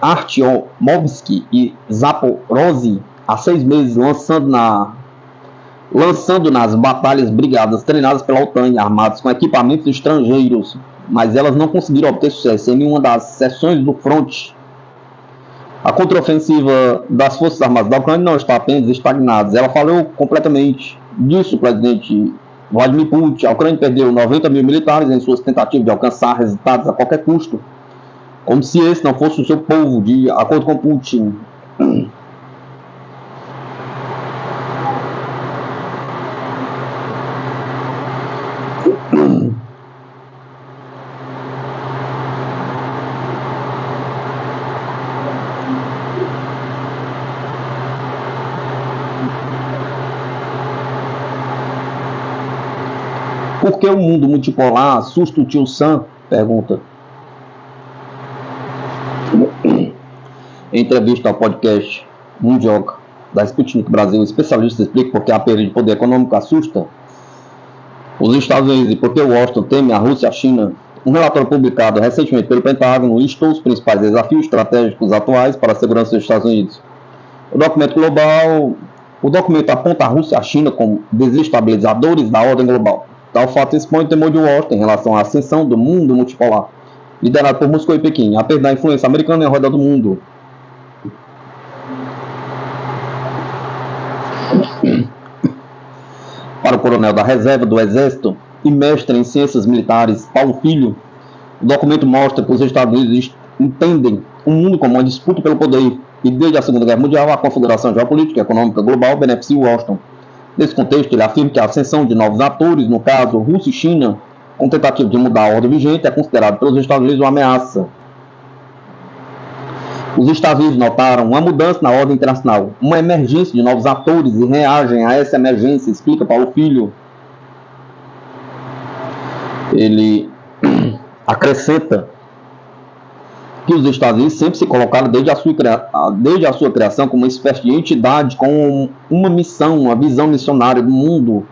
Artyomovsk e Zaporozhye há 6 meses, lançando nas batalhas brigadas treinadas pela OTAN e armadas com equipamentos estrangeiros, mas elas não conseguiram obter sucesso em nenhuma das seções do fronte. A contraofensiva das Forças Armadas da Ucrânia não está apenas estagnada, ela falhou completamente. Disse o presidente Vladimir Putin. A Ucrânia perdeu 90 mil militares em suas tentativas de alcançar resultados a qualquer custo, como se esse não fosse o seu povo, de acordo com Putin. Por que o mundo multipolar assusta o tio Sam? Pergunta. Em entrevista ao podcast Mundioca, da Sputnik Brasil, o especialista explica por que a perda de poder econômico assusta os Estados Unidos e por que Washington teme a Rússia e a China. Um relatório publicado recentemente pelo Pentágono listou os principais desafios estratégicos atuais para a segurança dos Estados Unidos. O documento aponta a Rússia e a China como desestabilizadores da ordem global. Tal fato expõe o temor de Washington em relação à ascensão do mundo multipolar, liderado por Moscou e Pequim, a perda da influência americana ao redor do mundo. Para o coronel da reserva do Exército e mestre em ciências militares, Paulo Filho, o documento mostra que os Estados Unidos entendem o mundo como uma disputa pelo poder, e desde a Segunda Guerra Mundial a configuração geopolítica e econômica global beneficia Washington. Nesse contexto, ele afirma que a ascensão de novos atores, no caso Rússia e China, com tentativa de mudar a ordem vigente, é considerado pelos Estados Unidos uma ameaça. Os Estados Unidos notaram uma mudança na ordem internacional, uma emergência de novos atores e reagem a essa emergência, explica Paulo Filho. Ele acrescenta que os Estados Unidos sempre se colocaram desde a sua criação como uma espécie de entidade com uma missão, uma visão missionária do mundo,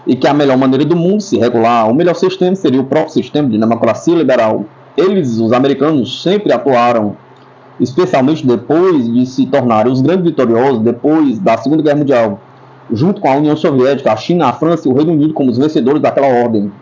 e que a melhor maneira do mundo se regular, o melhor sistema seria o próprio sistema de democracia liberal. Eles, os americanos, sempre atuaram, especialmente depois de se tornarem os grandes vitoriosos depois da Segunda Guerra Mundial, junto com a União Soviética, a China, a França e o Reino Unido como os vencedores daquela ordem.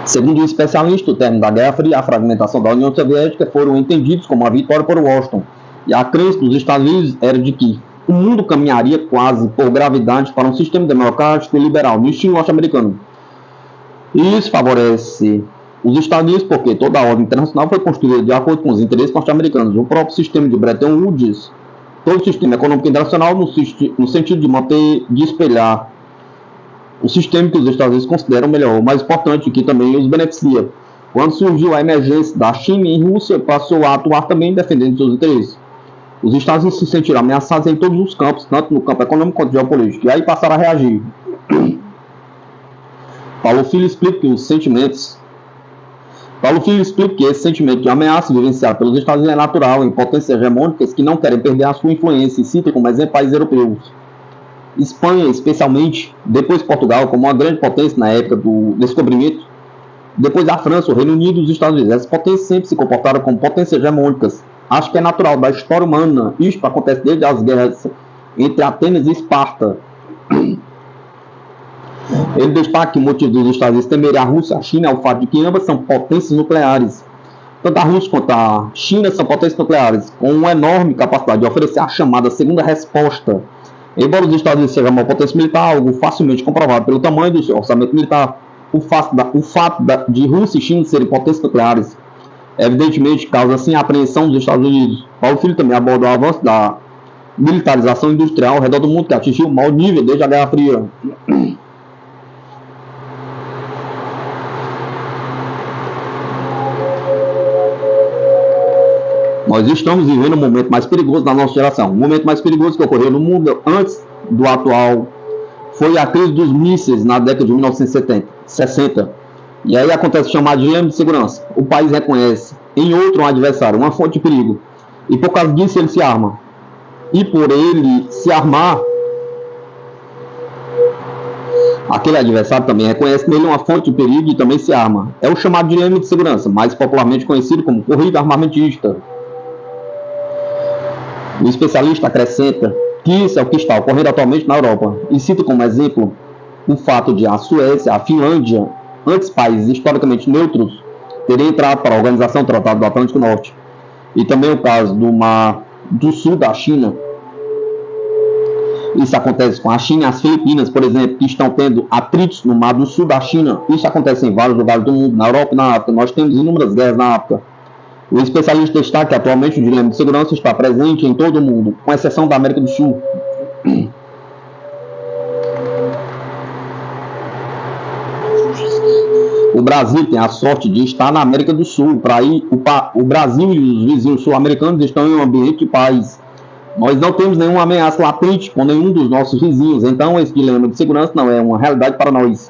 Segundo o especialista, o término da Guerra Fria e a fragmentação da União Soviética foram entendidos como uma vitória por Washington, e a crença dos Estados Unidos era de que o mundo caminharia quase por gravidade para um sistema democrático e liberal, no estilo norte-americano. E isso favorece os Estados Unidos porque toda a ordem internacional foi construída de acordo com os interesses norte-americanos. O próprio sistema de Bretton Woods, todo o sistema econômico internacional no sentido de espelhar o sistema que os Estados Unidos consideram melhor, o mais importante, que também os beneficia. Quando surgiu a emergência da China e Rússia, passou a atuar também defendendo seus interesses. Os Estados Unidos se sentiram ameaçados em todos os campos, tanto no campo econômico quanto geopolítico, e aí passaram a reagir. Paulo Filho explica que esse sentimento de ameaça vivenciado pelos Estados Unidos é natural em potências hegemônicas que não querem perder a sua influência e citam como exemplo países europeus. Espanha, especialmente, depois Portugal, como uma grande potência na época do descobrimento, depois a França, o Reino Unido e os Estados Unidos. Essas potências sempre se comportaram como potências hegemônicas. Acho que é natural da história humana. Isto acontece desde as guerras entre Atenas e Esparta. Ele destaca que o motivo dos Estados Unidos temerem a Rússia e a China é o fato de que ambas são potências nucleares. Tanto a Rússia quanto a China são potências nucleares, com uma enorme capacidade de oferecer a chamada segunda resposta. Embora os Estados Unidos sejam uma potência militar, algo facilmente comprovado pelo tamanho do seu orçamento militar, o fato de Rússia e China serem potências nucleares, evidentemente, causa assim a apreensão dos Estados Unidos. Paulo Filho também aborda o avanço da militarização industrial ao redor do mundo, que atingiu o maior nível desde a Guerra Fria. Nós estamos vivendo o momento mais perigoso da nossa geração. O momento mais perigoso que ocorreu no mundo antes do atual foi a crise dos mísseis na década de 1960. E aí acontece o chamado dilema de segurança. O país reconhece em outro um adversário, uma fonte de perigo. E por causa disso ele se arma. E por ele se armar, Aquele adversário também reconhece nele uma fonte de perigo e também se arma. É o chamado dilema de segurança, mais popularmente conhecido como corrida armamentista. O especialista acrescenta que isso é o que está ocorrendo atualmente na Europa e cita como exemplo o fato de a Suécia, a Finlândia, antes países historicamente neutros, terem entrado para a Organização do Tratado do Atlântico Norte. E também o caso do Mar do Sul da China. Isso acontece com a China e as Filipinas, por exemplo, que estão tendo atritos no Mar do Sul da China. Isso acontece em vários lugares do mundo, na Europa e na África. Nós temos inúmeras guerras na África. O especialista destaca que atualmente o dilema de segurança está presente em todo o mundo, com exceção da América do Sul. O Brasil tem a sorte de estar na América do Sul. Para aí, o Brasil e os vizinhos sul-americanos estão em um ambiente de paz. Nós não temos nenhuma ameaça latente com nenhum dos nossos vizinhos, então esse dilema de segurança não é uma realidade para nós.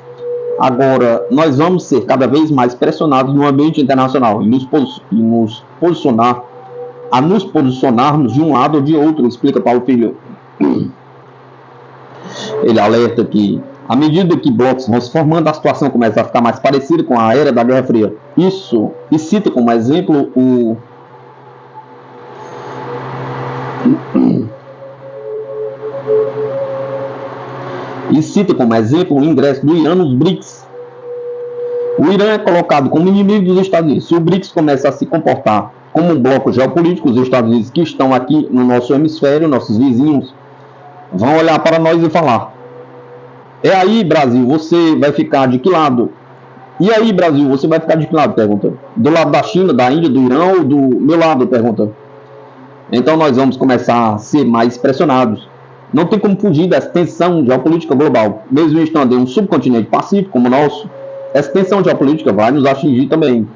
Agora, nós vamos ser cada vez mais pressionados no ambiente internacional e nos posicionarmos de um lado ou de outro, explica Paulo Filho. Ele alerta que, à medida que blocos vão se formando, a situação começa a ficar mais parecida com a era da Guerra Fria. Isso, e cita como exemplo o ingresso do Irã nos BRICS. O Irã é colocado como inimigo dos Estados Unidos. Se o BRICS começa a se comportar como um bloco geopolítico, os Estados Unidos que estão aqui no nosso hemisfério, nossos vizinhos, vão olhar para nós e falar: "E aí, Brasil, você vai ficar de que lado? E aí, Brasil, você vai ficar de que lado?" Pergunta. "Do lado da China, da Índia, do Irã ou do meu lado?" Pergunta. Então nós vamos começar a ser mais pressionados. Não tem como fugir dessa tensão geopolítica global. Mesmo estando em um subcontinente pacífico como o nosso, essa tensão geopolítica vai nos atingir também.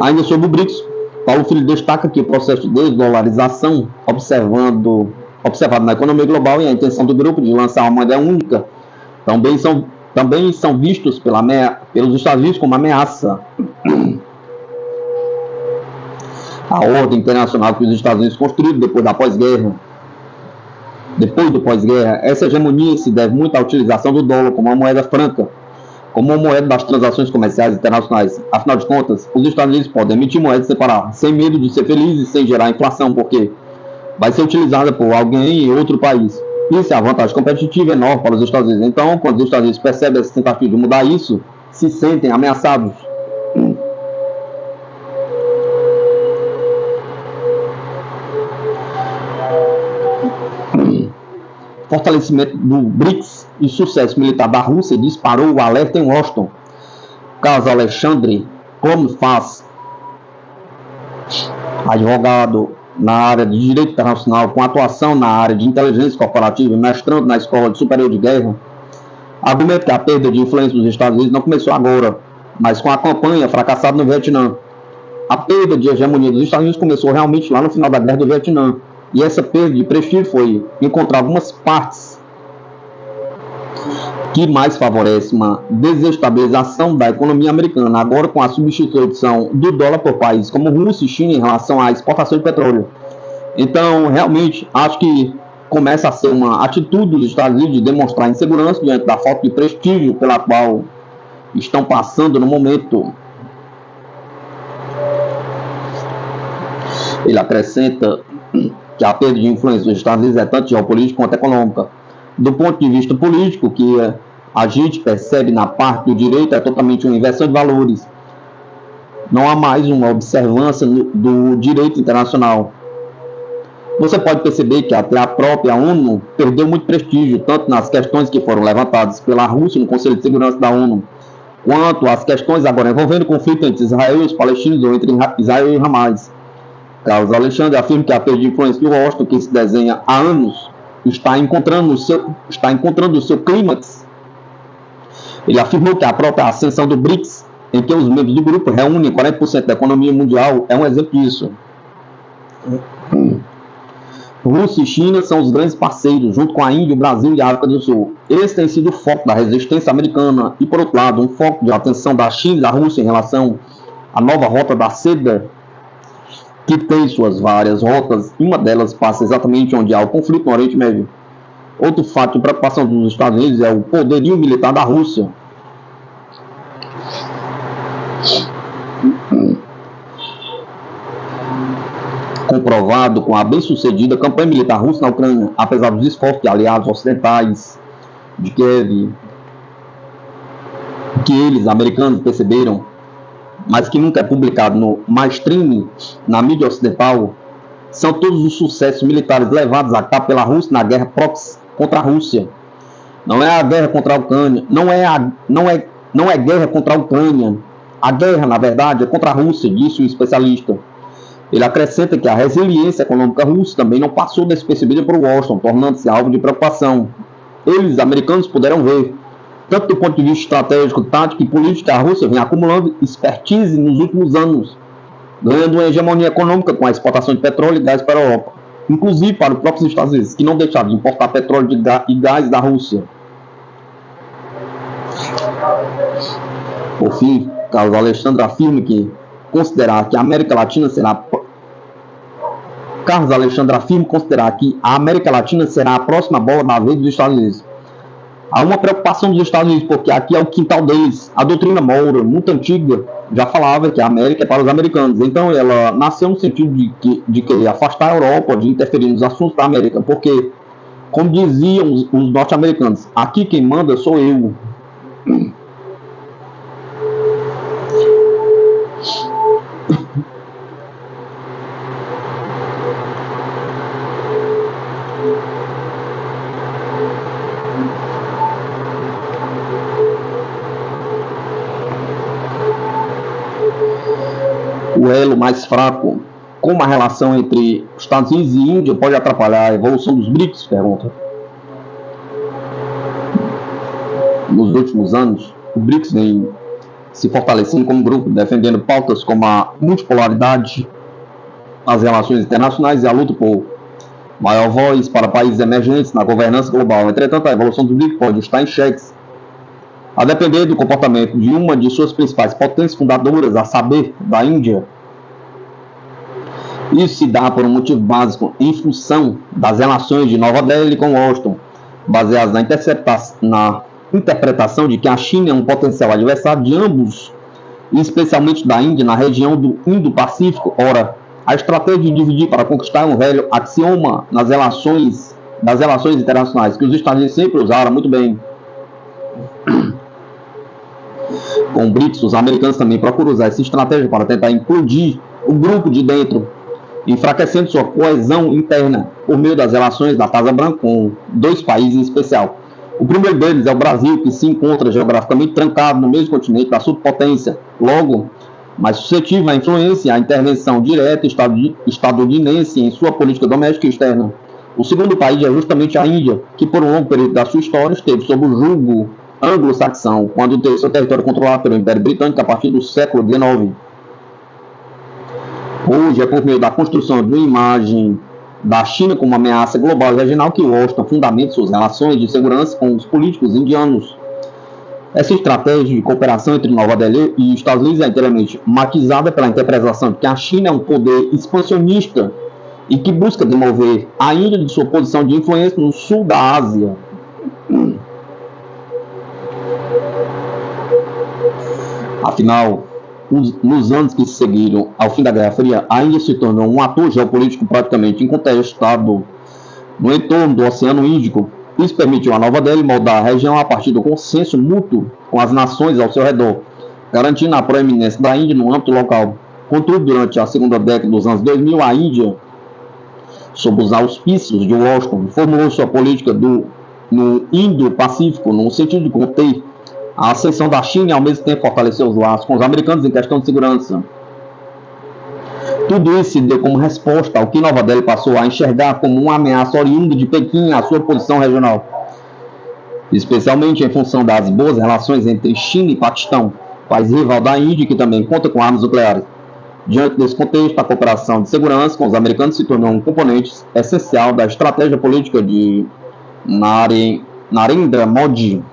Ainda sobre o BRICS, Paulo Filho destaca que o processo de desdolarização observado na economia global e a intenção do grupo de lançar uma moeda única também são vistos pelos Estados Unidos como ameaça. A ordem internacional que os Estados Unidos construíram depois do pós-guerra, essa hegemonia se deve muito à utilização do dólar como uma moeda franca, como uma moeda das transações comerciais internacionais. Afinal de contas, os Estados Unidos podem emitir moedas separadas, sem medo de ser felizes e sem gerar inflação, porque vai ser utilizada por alguém em outro país. Isso é a vantagem competitiva enorme para os Estados Unidos. Então, quando os Estados Unidos percebem essa tentativa de mudar isso, se sentem ameaçados. Fortalecimento do BRICS e sucesso militar da Rússia disparou o alerta em Washington. Caso Alexandre Komfas, advogado na área de direito internacional com atuação na área de inteligência corporativa e mestrando na Escola Superior de Guerra, argumenta que a perda de influência dos Estados Unidos não começou agora, mas com a campanha fracassada no Vietnã. A perda de hegemonia dos Estados Unidos começou realmente lá no final da Guerra do Vietnã. E essa perda de prestígio foi encontrar algumas partes que mais favorecem uma desestabilização da economia americana, agora com a substituição do dólar por países como Rússia e China em relação à exportação de petróleo. Então, realmente, acho que começa a ser uma atitude dos Estados Unidos de demonstrar insegurança diante da falta de prestígio pela qual estão passando no momento. Ele acrescenta que a perda de influência dos Estados Unidos é tanto geopolítica quanto econômica. Do ponto de vista político, que a gente percebe na parte do direito é totalmente uma inversão de valores. Não há mais uma observância do direito internacional. Você pode perceber que até a própria ONU perdeu muito prestígio, tanto nas questões que foram levantadas pela Rússia no Conselho de Segurança da ONU, quanto às questões agora envolvendo o conflito entre Israel e os palestinos ou entre Israel e Hamas. Carlos Alexandre afirma que a perda de influência de Washington, que se desenha há anos, está encontrando o seu clímax. Ele afirmou que a própria ascensão do BRICS, em que os membros do grupo reúnem 40% da economia mundial, é um exemplo disso. Rússia e China são os grandes parceiros, junto com a Índia, o Brasil e a África do Sul. Esse tem sido o foco da resistência americana e, por outro lado, um foco de atenção da China e da Rússia em relação à nova rota da seda, que tem suas várias rotas, e uma delas passa exatamente onde há o conflito no Oriente Médio. Outro fato de preocupação dos Estados Unidos é o poderio militar da Rússia. Comprovado com a bem-sucedida campanha militar russa na Ucrânia, apesar dos esforços de aliados ocidentais de Kiev, que eles, americanos, perceberam, mas que nunca é publicado no mainstream, na mídia ocidental, são todos os sucessos militares levados a cabo pela Rússia na guerra proxy contra a Rússia. Não é a guerra contra a Ucrânia, não é guerra contra a Ucrânia. A guerra, na verdade, é contra a Rússia, disse o especialista. Ele acrescenta que a resiliência econômica russa também não passou despercebida por Washington, tornando-se alvo de preocupação. Eles, americanos, puderam ver, tanto do ponto de vista estratégico, tático e político, que a Rússia vem acumulando expertise nos últimos anos, ganhando uma hegemonia econômica com a exportação de petróleo e gás para a Europa, inclusive para os próprios Estados Unidos, que não deixaram de importar petróleo e gás da Rússia. Por fim, Carlos Alexandre afirma que considerar que a América Latina será a próxima bola da vez dos Estados Unidos. Há uma preocupação dos Estados Unidos, porque aqui é o quintal deles. A doutrina Monroe, muito antiga, já falava que a América é para os americanos. Então ela nasceu no sentido de querer afastar a Europa, de interferir nos assuntos da América, porque, como diziam os norte-americanos, aqui quem manda sou eu. O elo mais fraco, como a relação entre Estados Unidos e Índia pode atrapalhar a evolução dos BRICS? Pergunta. Nos últimos anos, o BRICS vem se fortalecendo como grupo, defendendo pautas como a multipolaridade, as relações internacionais e a luta por maior voz para países emergentes na governança global. Entretanto, a evolução do BRICS pode estar em xeque, a depender do comportamento de uma de suas principais potências fundadoras, a saber, da Índia. Isso se dá por um motivo básico em função das relações de Nova Delhi com Washington, baseadas na interpretação de que a China é um potencial adversário de ambos, e especialmente da Índia na região do Indo-Pacífico. Ora, a estratégia de dividir para conquistar é um velho axioma das relações internacionais, que os Estados Unidos sempre usaram muito bem. Com o BRICS, os americanos também procuram usar essa estratégia para tentar implodir o grupo de dentro, enfraquecendo sua coesão interna por meio das relações da Casa Branca com dois países em especial. O primeiro deles é o Brasil, que se encontra geograficamente trancado no mesmo continente da superpotência, logo mais suscetível à influência e à intervenção direta estadunidense em sua política doméstica e externa. O segundo país é justamente a Índia, que por um longo período da sua história esteve sob o jugo anglo-saxão, quando teve seu território controlado pelo Império Britânico a partir do século XIX. Hoje é por meio da construção de uma imagem da China como uma ameaça global e regional que Washington fundamenta suas relações de segurança com os políticos indianos. Essa estratégia de cooperação entre Nova Delhi e Estados Unidos é inteiramente matizada pela interpretação de que a China é um poder expansionista e que busca demover a Índia de sua posição de influência no sul da Ásia. Afinal, nos anos que seguiram ao fim da Guerra Fria, a Índia se tornou um ator geopolítico praticamente incontestado no entorno do Oceano Índico. Isso permitiu a Nova Delhi moldar a região a partir do consenso mútuo com as nações ao seu redor, garantindo a proeminência da Índia no âmbito local. Contudo, durante a segunda década dos anos 2000, a Índia, sob os auspícios de Washington, formulou sua política no Indo-Pacífico, no sentido de conter a ascensão da China e ao mesmo tempo fortalecer os laços com os americanos em questão de segurança. Tudo isso se deu como resposta ao que Nova Delhi passou a enxergar como uma ameaça oriunda de Pequim à sua posição regional, especialmente em função das boas relações entre China e Paquistão, país rival da Índia que também conta com armas nucleares. Diante desse contexto, a cooperação de segurança com os americanos se tornou um componente essencial da estratégia política de Narendra Modi.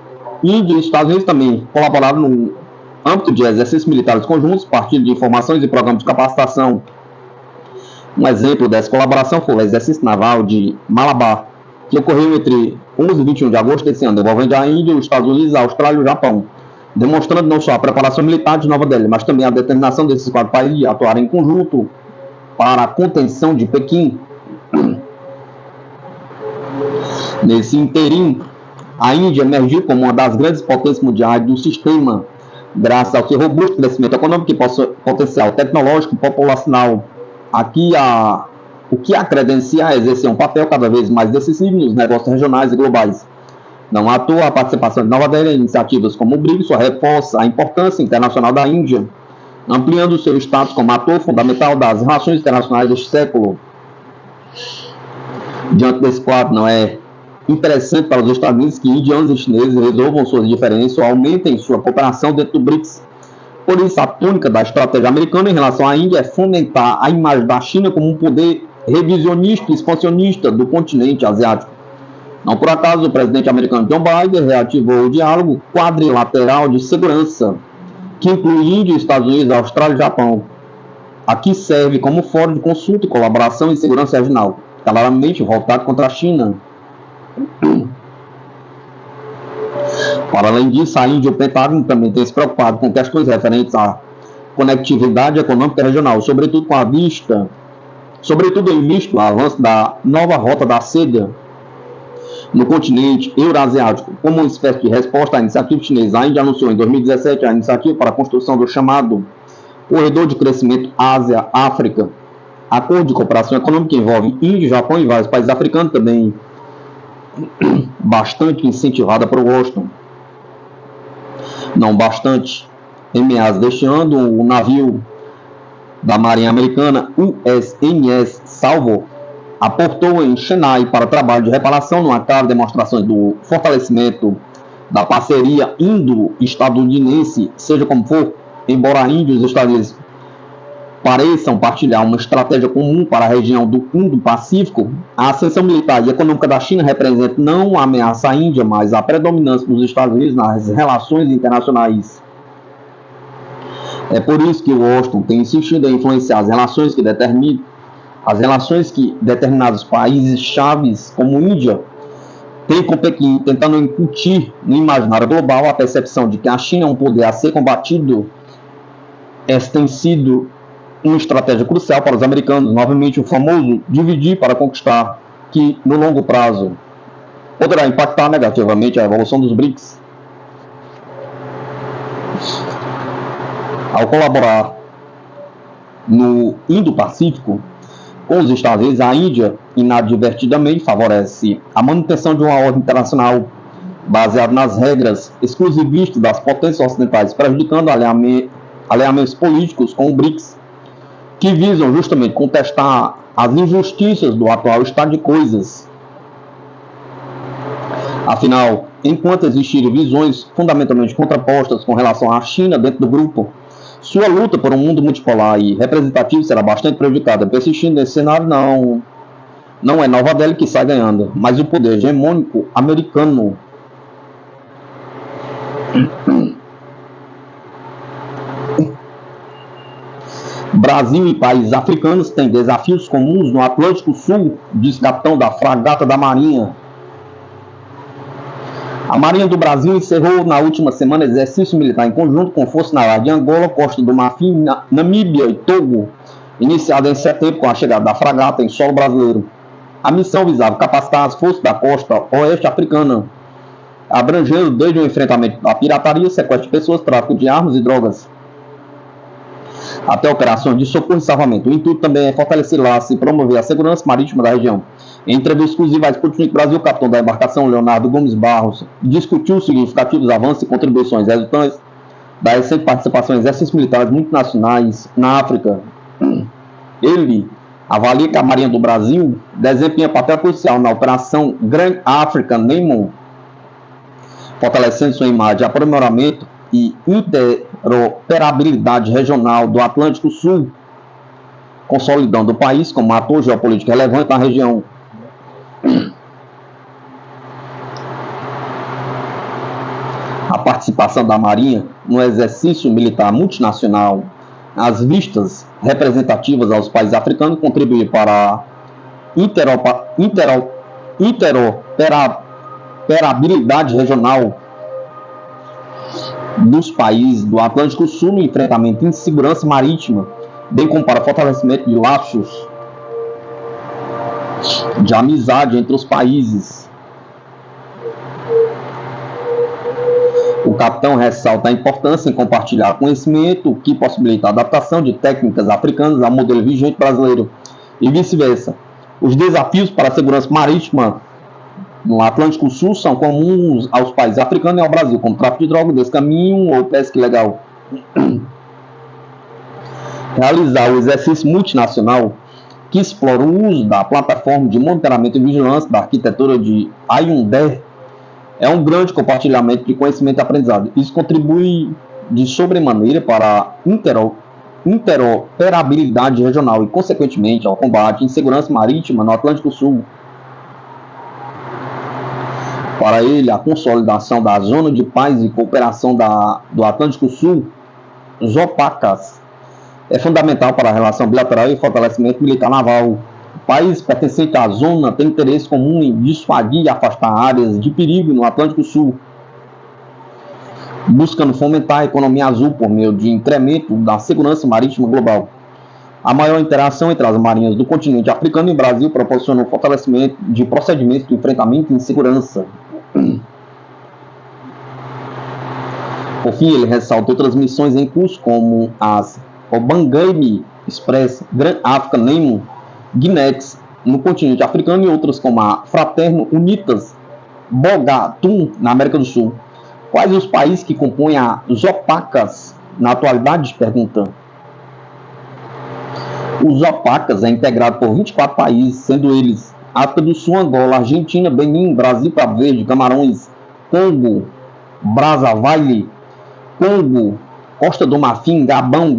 Índia e Estados Unidos também colaboraram no âmbito de exercícios militares conjuntos, partilha de informações e programas de capacitação. Um exemplo dessa colaboração foi o exercício naval de Malabar, que ocorreu entre 11 e 21 de agosto desse ano, envolvendo a Índia, os Estados Unidos, a Austrália e o Japão, demonstrando não só a preparação militar de Nova Delhi, mas também a determinação desses 4 países a atuarem em conjunto para a contenção de Pequim. Nesse interim, a Índia emergiu como uma das grandes potências mundiais do sistema, graças ao seu robusto crescimento econômico e potencial tecnológico e populacional. O que a credencia a exercer um papel cada vez mais decisivo nos negócios regionais e globais. Não à toa, a participação de Nova Delhi em iniciativas como o BRICS reforça a importância internacional da Índia, ampliando seu status como ator fundamental das relações internacionais deste século. Diante desse quadro, não é interessante para os Estados Unidos que indianos e chineses resolvam suas diferenças ou aumentem sua cooperação dentro do BRICS. Por isso, a tônica da estratégia americana em relação à Índia é fomentar a imagem da China como um poder revisionista e expansionista do continente asiático. Não por acaso, o presidente americano Joe Biden reativou o diálogo quadrilateral de segurança, que inclui Índia, Estados Unidos, Austrália e Japão. Aqui serve como fórum de consulta e colaboração em segurança regional, claramente voltado contra a China. Para além disso, a Índia e o Pentágono também têm se preocupado com questões referentes à conectividade econômica regional, sobretudo em vista ao avanço da nova rota da seda no continente eurasiático. Como uma espécie de resposta à iniciativa chinesa, a Índia anunciou em 2017 a iniciativa para a construção do chamado Corredor de Crescimento Ásia-África, acordo de cooperação econômica que envolve Índia, Japão e vários países africanos, também bastante incentivada por Washington. Não bastante, em meados deste ano, o navio da Marinha Americana USNS Salvo aportou em Chennai para trabalho de reparação numa clara demonstração do fortalecimento da parceria indo-estadunidense, seja como for, embora a Índia e os Estados Unidos pareçam partilhar uma estratégia comum para a região do Indo-Pacífico, a ascensão militar e econômica da China representa não a ameaça à Índia, mas a predominância dos Estados Unidos nas relações internacionais. É por isso que Washington tem insistido em influenciar as relações que determinados países chaves, como Índia, têm com Pequim, tentando incutir no imaginário global a percepção de que a China é um poder a ser combatido. Esta tem sido uma estratégia crucial para os americanos, novamente o famoso dividir para conquistar, que no longo prazo poderá impactar negativamente a evolução dos BRICS. Ao colaborar no Indo-Pacífico com os Estados Unidos, a Índia inadvertidamente favorece a manutenção de uma ordem internacional baseada nas regras exclusivistas das potências ocidentais, prejudicando alinhamentos políticos com o BRICS, que visam justamente contestar as injustiças do atual estado de coisas. Afinal, enquanto existirem visões fundamentalmente contrapostas com relação à China dentro do grupo, sua luta por um mundo multipolar e representativo será bastante prejudicada. Persistindo nesse cenário, não é Nova Delhi que sai ganhando, mas o poder hegemônico americano. Brasil e países africanos têm desafios comuns no Atlântico Sul, diz capitão da fragata da Marinha. A Marinha do Brasil encerrou na última semana exercício militar em conjunto com forças navais de Angola, Costa do Marfim, Namíbia e Togo, iniciada em setembro com a chegada da fragata em solo brasileiro. A missão visava capacitar as forças da costa oeste africana, abrangendo desde o enfrentamento da pirataria, sequestro de pessoas, tráfico de armas e drogas, até operações de socorro e salvamento. O intuito também é fortalecer laços e promover a segurança marítima da região. Em entrevista exclusiva à Sputnik Brasil, o capitão da embarcação Leonardo Gomes Barros discutiu os significativos avanços e contribuições resultantes da recente participação em exércitos militares multinacionais na África. Ele avalia que a Marinha do Brasil desempenha papel crucial na operação Grand African Nemo, fortalecendo sua imagem de aprimoramento e interoperabilidade regional do Atlântico Sul, consolidando o país como um ator geopolítico relevante na região. A participação da Marinha no exercício militar multinacional, às vistas representativas aos países africanos, contribui para a interoperabilidade regional dos países do Atlântico Sul no enfrentamento em segurança marítima, bem como para fortalecimento de laços de amizade entre os países. O capitão ressalta a importância em compartilhar conhecimento que possibilita a adaptação de técnicas africanas ao modelo vigente brasileiro e vice-versa. Os desafios para a segurança marítima no Atlântico Sul são comuns aos países africanos e ao Brasil, como tráfico de drogas, descaminho ou pesca ilegal. Realizar o exercício multinacional que explora o uso da plataforma de monitoramento e vigilância da arquitetura de Hyundai é um grande compartilhamento de conhecimento e aprendizado. Isso contribui de sobremaneira para a interoperabilidade regional e, consequentemente, ao combate à insegurança marítima no Atlântico Sul. Para ele, a consolidação da Zona de Paz e Cooperação do Atlântico Sul, ZOPACAS, é fundamental para a relação bilateral e fortalecimento militar naval. Países pertencentes à zona têm interesse comum em dissuadir e afastar áreas de perigo no Atlântico Sul, buscando fomentar a economia azul por meio de incremento da segurança marítima global. A maior interação entre as marinhas do continente africano e Brasil proporciona o fortalecimento de procedimentos de enfrentamento e segurança. Por fim, ele ressalta outras missões em curso, como as Obangame Express, Grand Africa Nemo, Guinex, no continente africano, e outras como a Fraterno Unitas Bogatum, na América do Sul. Quais os países que compõem a ZOPACAS na atualidade? Pergunta. O ZOPACAS é integrado por 24 países, sendo eles África do Sul, Angola, Argentina, Benin, Brasil, Cabo Verde, Camarões, Congo, Brazzaville, Congo, Costa do Marfim, Gabão,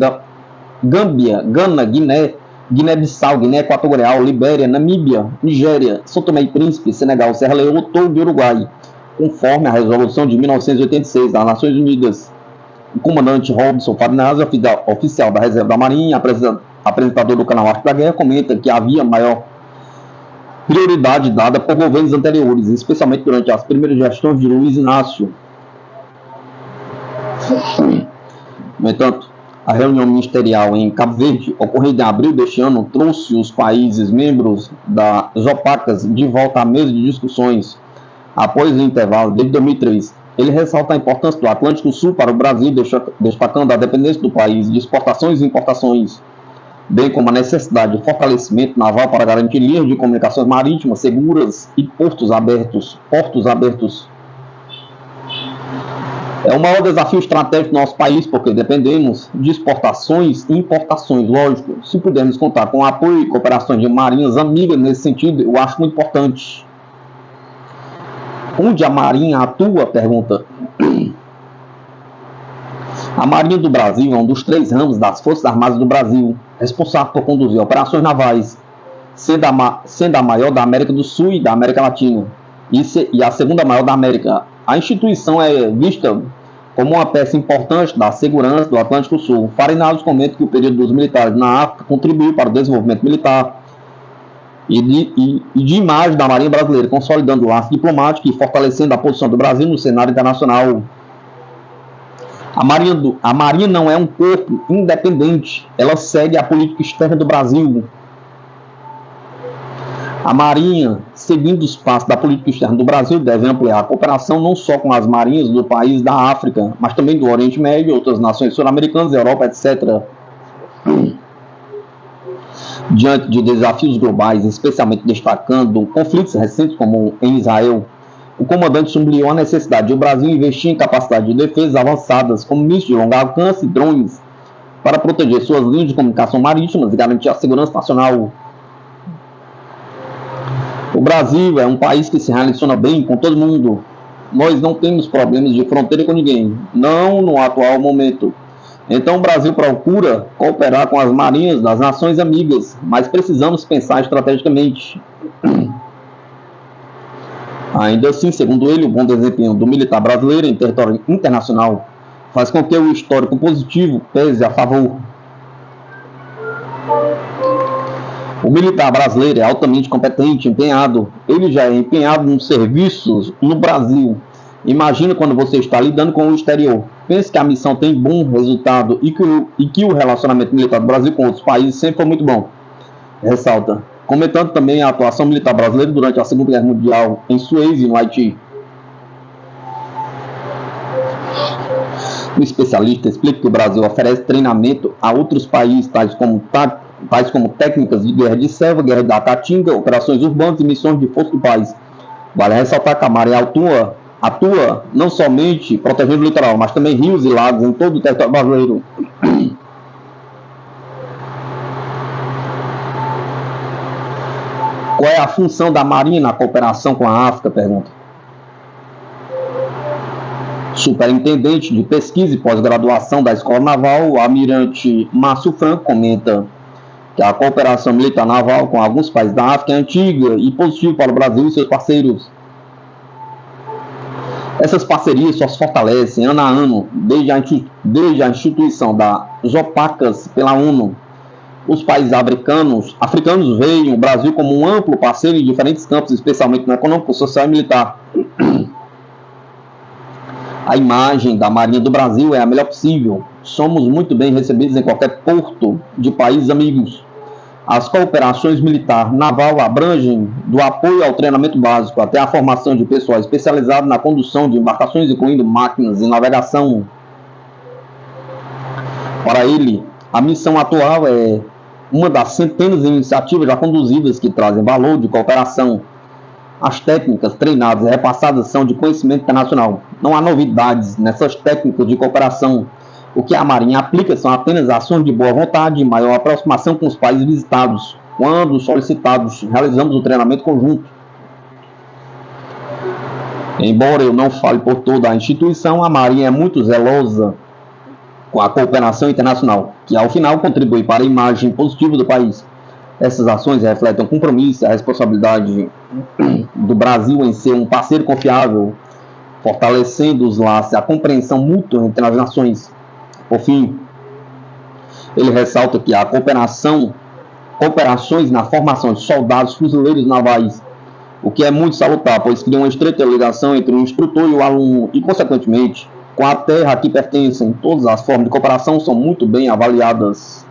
Gâmbia, Gana, Guiné-Bissau, Guiné Equatorial, Libéria, Namíbia, Nigéria, São Tomé e Príncipe, Senegal, Serra Leoa, Togo e Uruguai, conforme a resolução de 1986 das Nações Unidas. O comandante Robson Farinazzi, oficial da Reserva da Marinha, apresentador do canal Arte da Guerra, comenta que havia maior prioridade dada por governos anteriores, especialmente durante as primeiras gestões de Luiz Inácio. No entanto, a reunião ministerial em Cabo Verde, ocorrida em abril deste ano, trouxe os países membros da ZOPACAS de volta à mesa de discussões após o intervalo desde 2003. Ele ressalta a importância do Atlântico Sul para o Brasil, destacando a dependência do país de exportações e importações, bem como a necessidade de fortalecimento naval para garantir linhas de comunicações marítimas seguras e portos abertos. É o maior desafio estratégico do nosso país, porque dependemos de exportações e importações, lógico. Se pudermos contar com apoio e cooperação de marinhas amigas nesse sentido, eu acho muito importante. Onde a Marinha atua? Pergunta. A Marinha do Brasil é um dos 3 ramos das Forças Armadas do Brasil, responsável por conduzir operações navais, sendo a maior da América do Sul e da América Latina, e a segunda maior da América. A instituição é vista como uma peça importante da segurança do Atlântico Sul. Farinazzi comenta que o período dos militares na África contribuiu para o desenvolvimento militar e de imagem da Marinha brasileira, consolidando o laço diplomático e fortalecendo a posição do Brasil no cenário internacional. A Marinha não é um corpo independente, ela segue a política externa do Brasil. A Marinha, seguindo os passos da política externa do Brasil, deve ampliar a cooperação não só com as marinhas do país da África, mas também do Oriente Médio, outras nações sul-americanas, Europa, etc. Diante de desafios globais, especialmente destacando conflitos recentes como em Israel, o comandante sublinhou a necessidade de o Brasil investir em capacidade de defesa avançadas, como mísseis de longo alcance e drones, para proteger suas linhas de comunicação marítimas e garantir a segurança nacional. O Brasil é um país que se relaciona bem com todo mundo. Nós não temos problemas de fronteira com ninguém, não no atual momento. Então o Brasil procura cooperar com as marinhas das nações amigas, mas precisamos pensar estrategicamente. Ainda assim, segundo ele, o bom desempenho do militar brasileiro em território internacional faz com que o histórico positivo pese a favor. O militar brasileiro é altamente competente, empenhado. Ele já é empenhado nos serviços no Brasil. Imagina quando você está lidando com o exterior. Pense que a missão tem bom resultado e que o relacionamento militar do Brasil com outros países sempre foi muito bom. Ressalta, comentando também a atuação militar brasileira durante a Segunda Guerra Mundial em Suez e no Haiti. O especialista explica que o Brasil oferece treinamento a outros países, tais como técnicas de guerra de selva, guerra da caatinga, operações urbanas e missões de força do país. Vale ressaltar que a Marinha atua não somente protegendo o litoral, mas também rios e lagos em todo o território brasileiro. Qual é a função da Marinha na cooperação com a África? Pergunta. Superintendente de pesquisa e pós-graduação da Escola Naval, o almirante Márcio Franco, comenta que a cooperação militar naval com alguns países da África é antiga e positiva para o Brasil e seus parceiros. Essas parcerias só se fortalecem ano a ano desde a instituição da OPACAS pela ONU. Os países africanos veem o Brasil como um amplo parceiro em diferentes campos, especialmente no econômico, social e militar. A imagem da Marinha do Brasil é a melhor possível. Somos muito bem recebidos em qualquer porto de países amigos. As cooperações militar-naval abrangem do apoio ao treinamento básico até a formação de pessoal especializado na condução de embarcações, incluindo máquinas e navegação. Para ele, a missão atual é uma das centenas de iniciativas já conduzidas que trazem valor de cooperação. As técnicas treinadas e repassadas são de conhecimento internacional. Não há novidades nessas técnicas de cooperação. O que a Marinha aplica são apenas ações de boa vontade e maior aproximação com os países visitados. Quando solicitados, realizamos o treinamento conjunto. Embora eu não fale por toda a instituição, a Marinha é muito zelosa com a cooperação internacional, que ao final contribui para a imagem positiva do país. Essas ações refletem o compromisso e a responsabilidade do Brasil em ser um parceiro confiável, fortalecendo os laços e a compreensão mútua entre as nações. Por fim, ele ressalta que a cooperações na formação de soldados fuzileiros navais, o que é muito salutar, pois cria uma estreita ligação entre o instrutor e o aluno e, consequentemente, com a terra a que pertencem. Todas as formas de cooperação são muito bem avaliadas.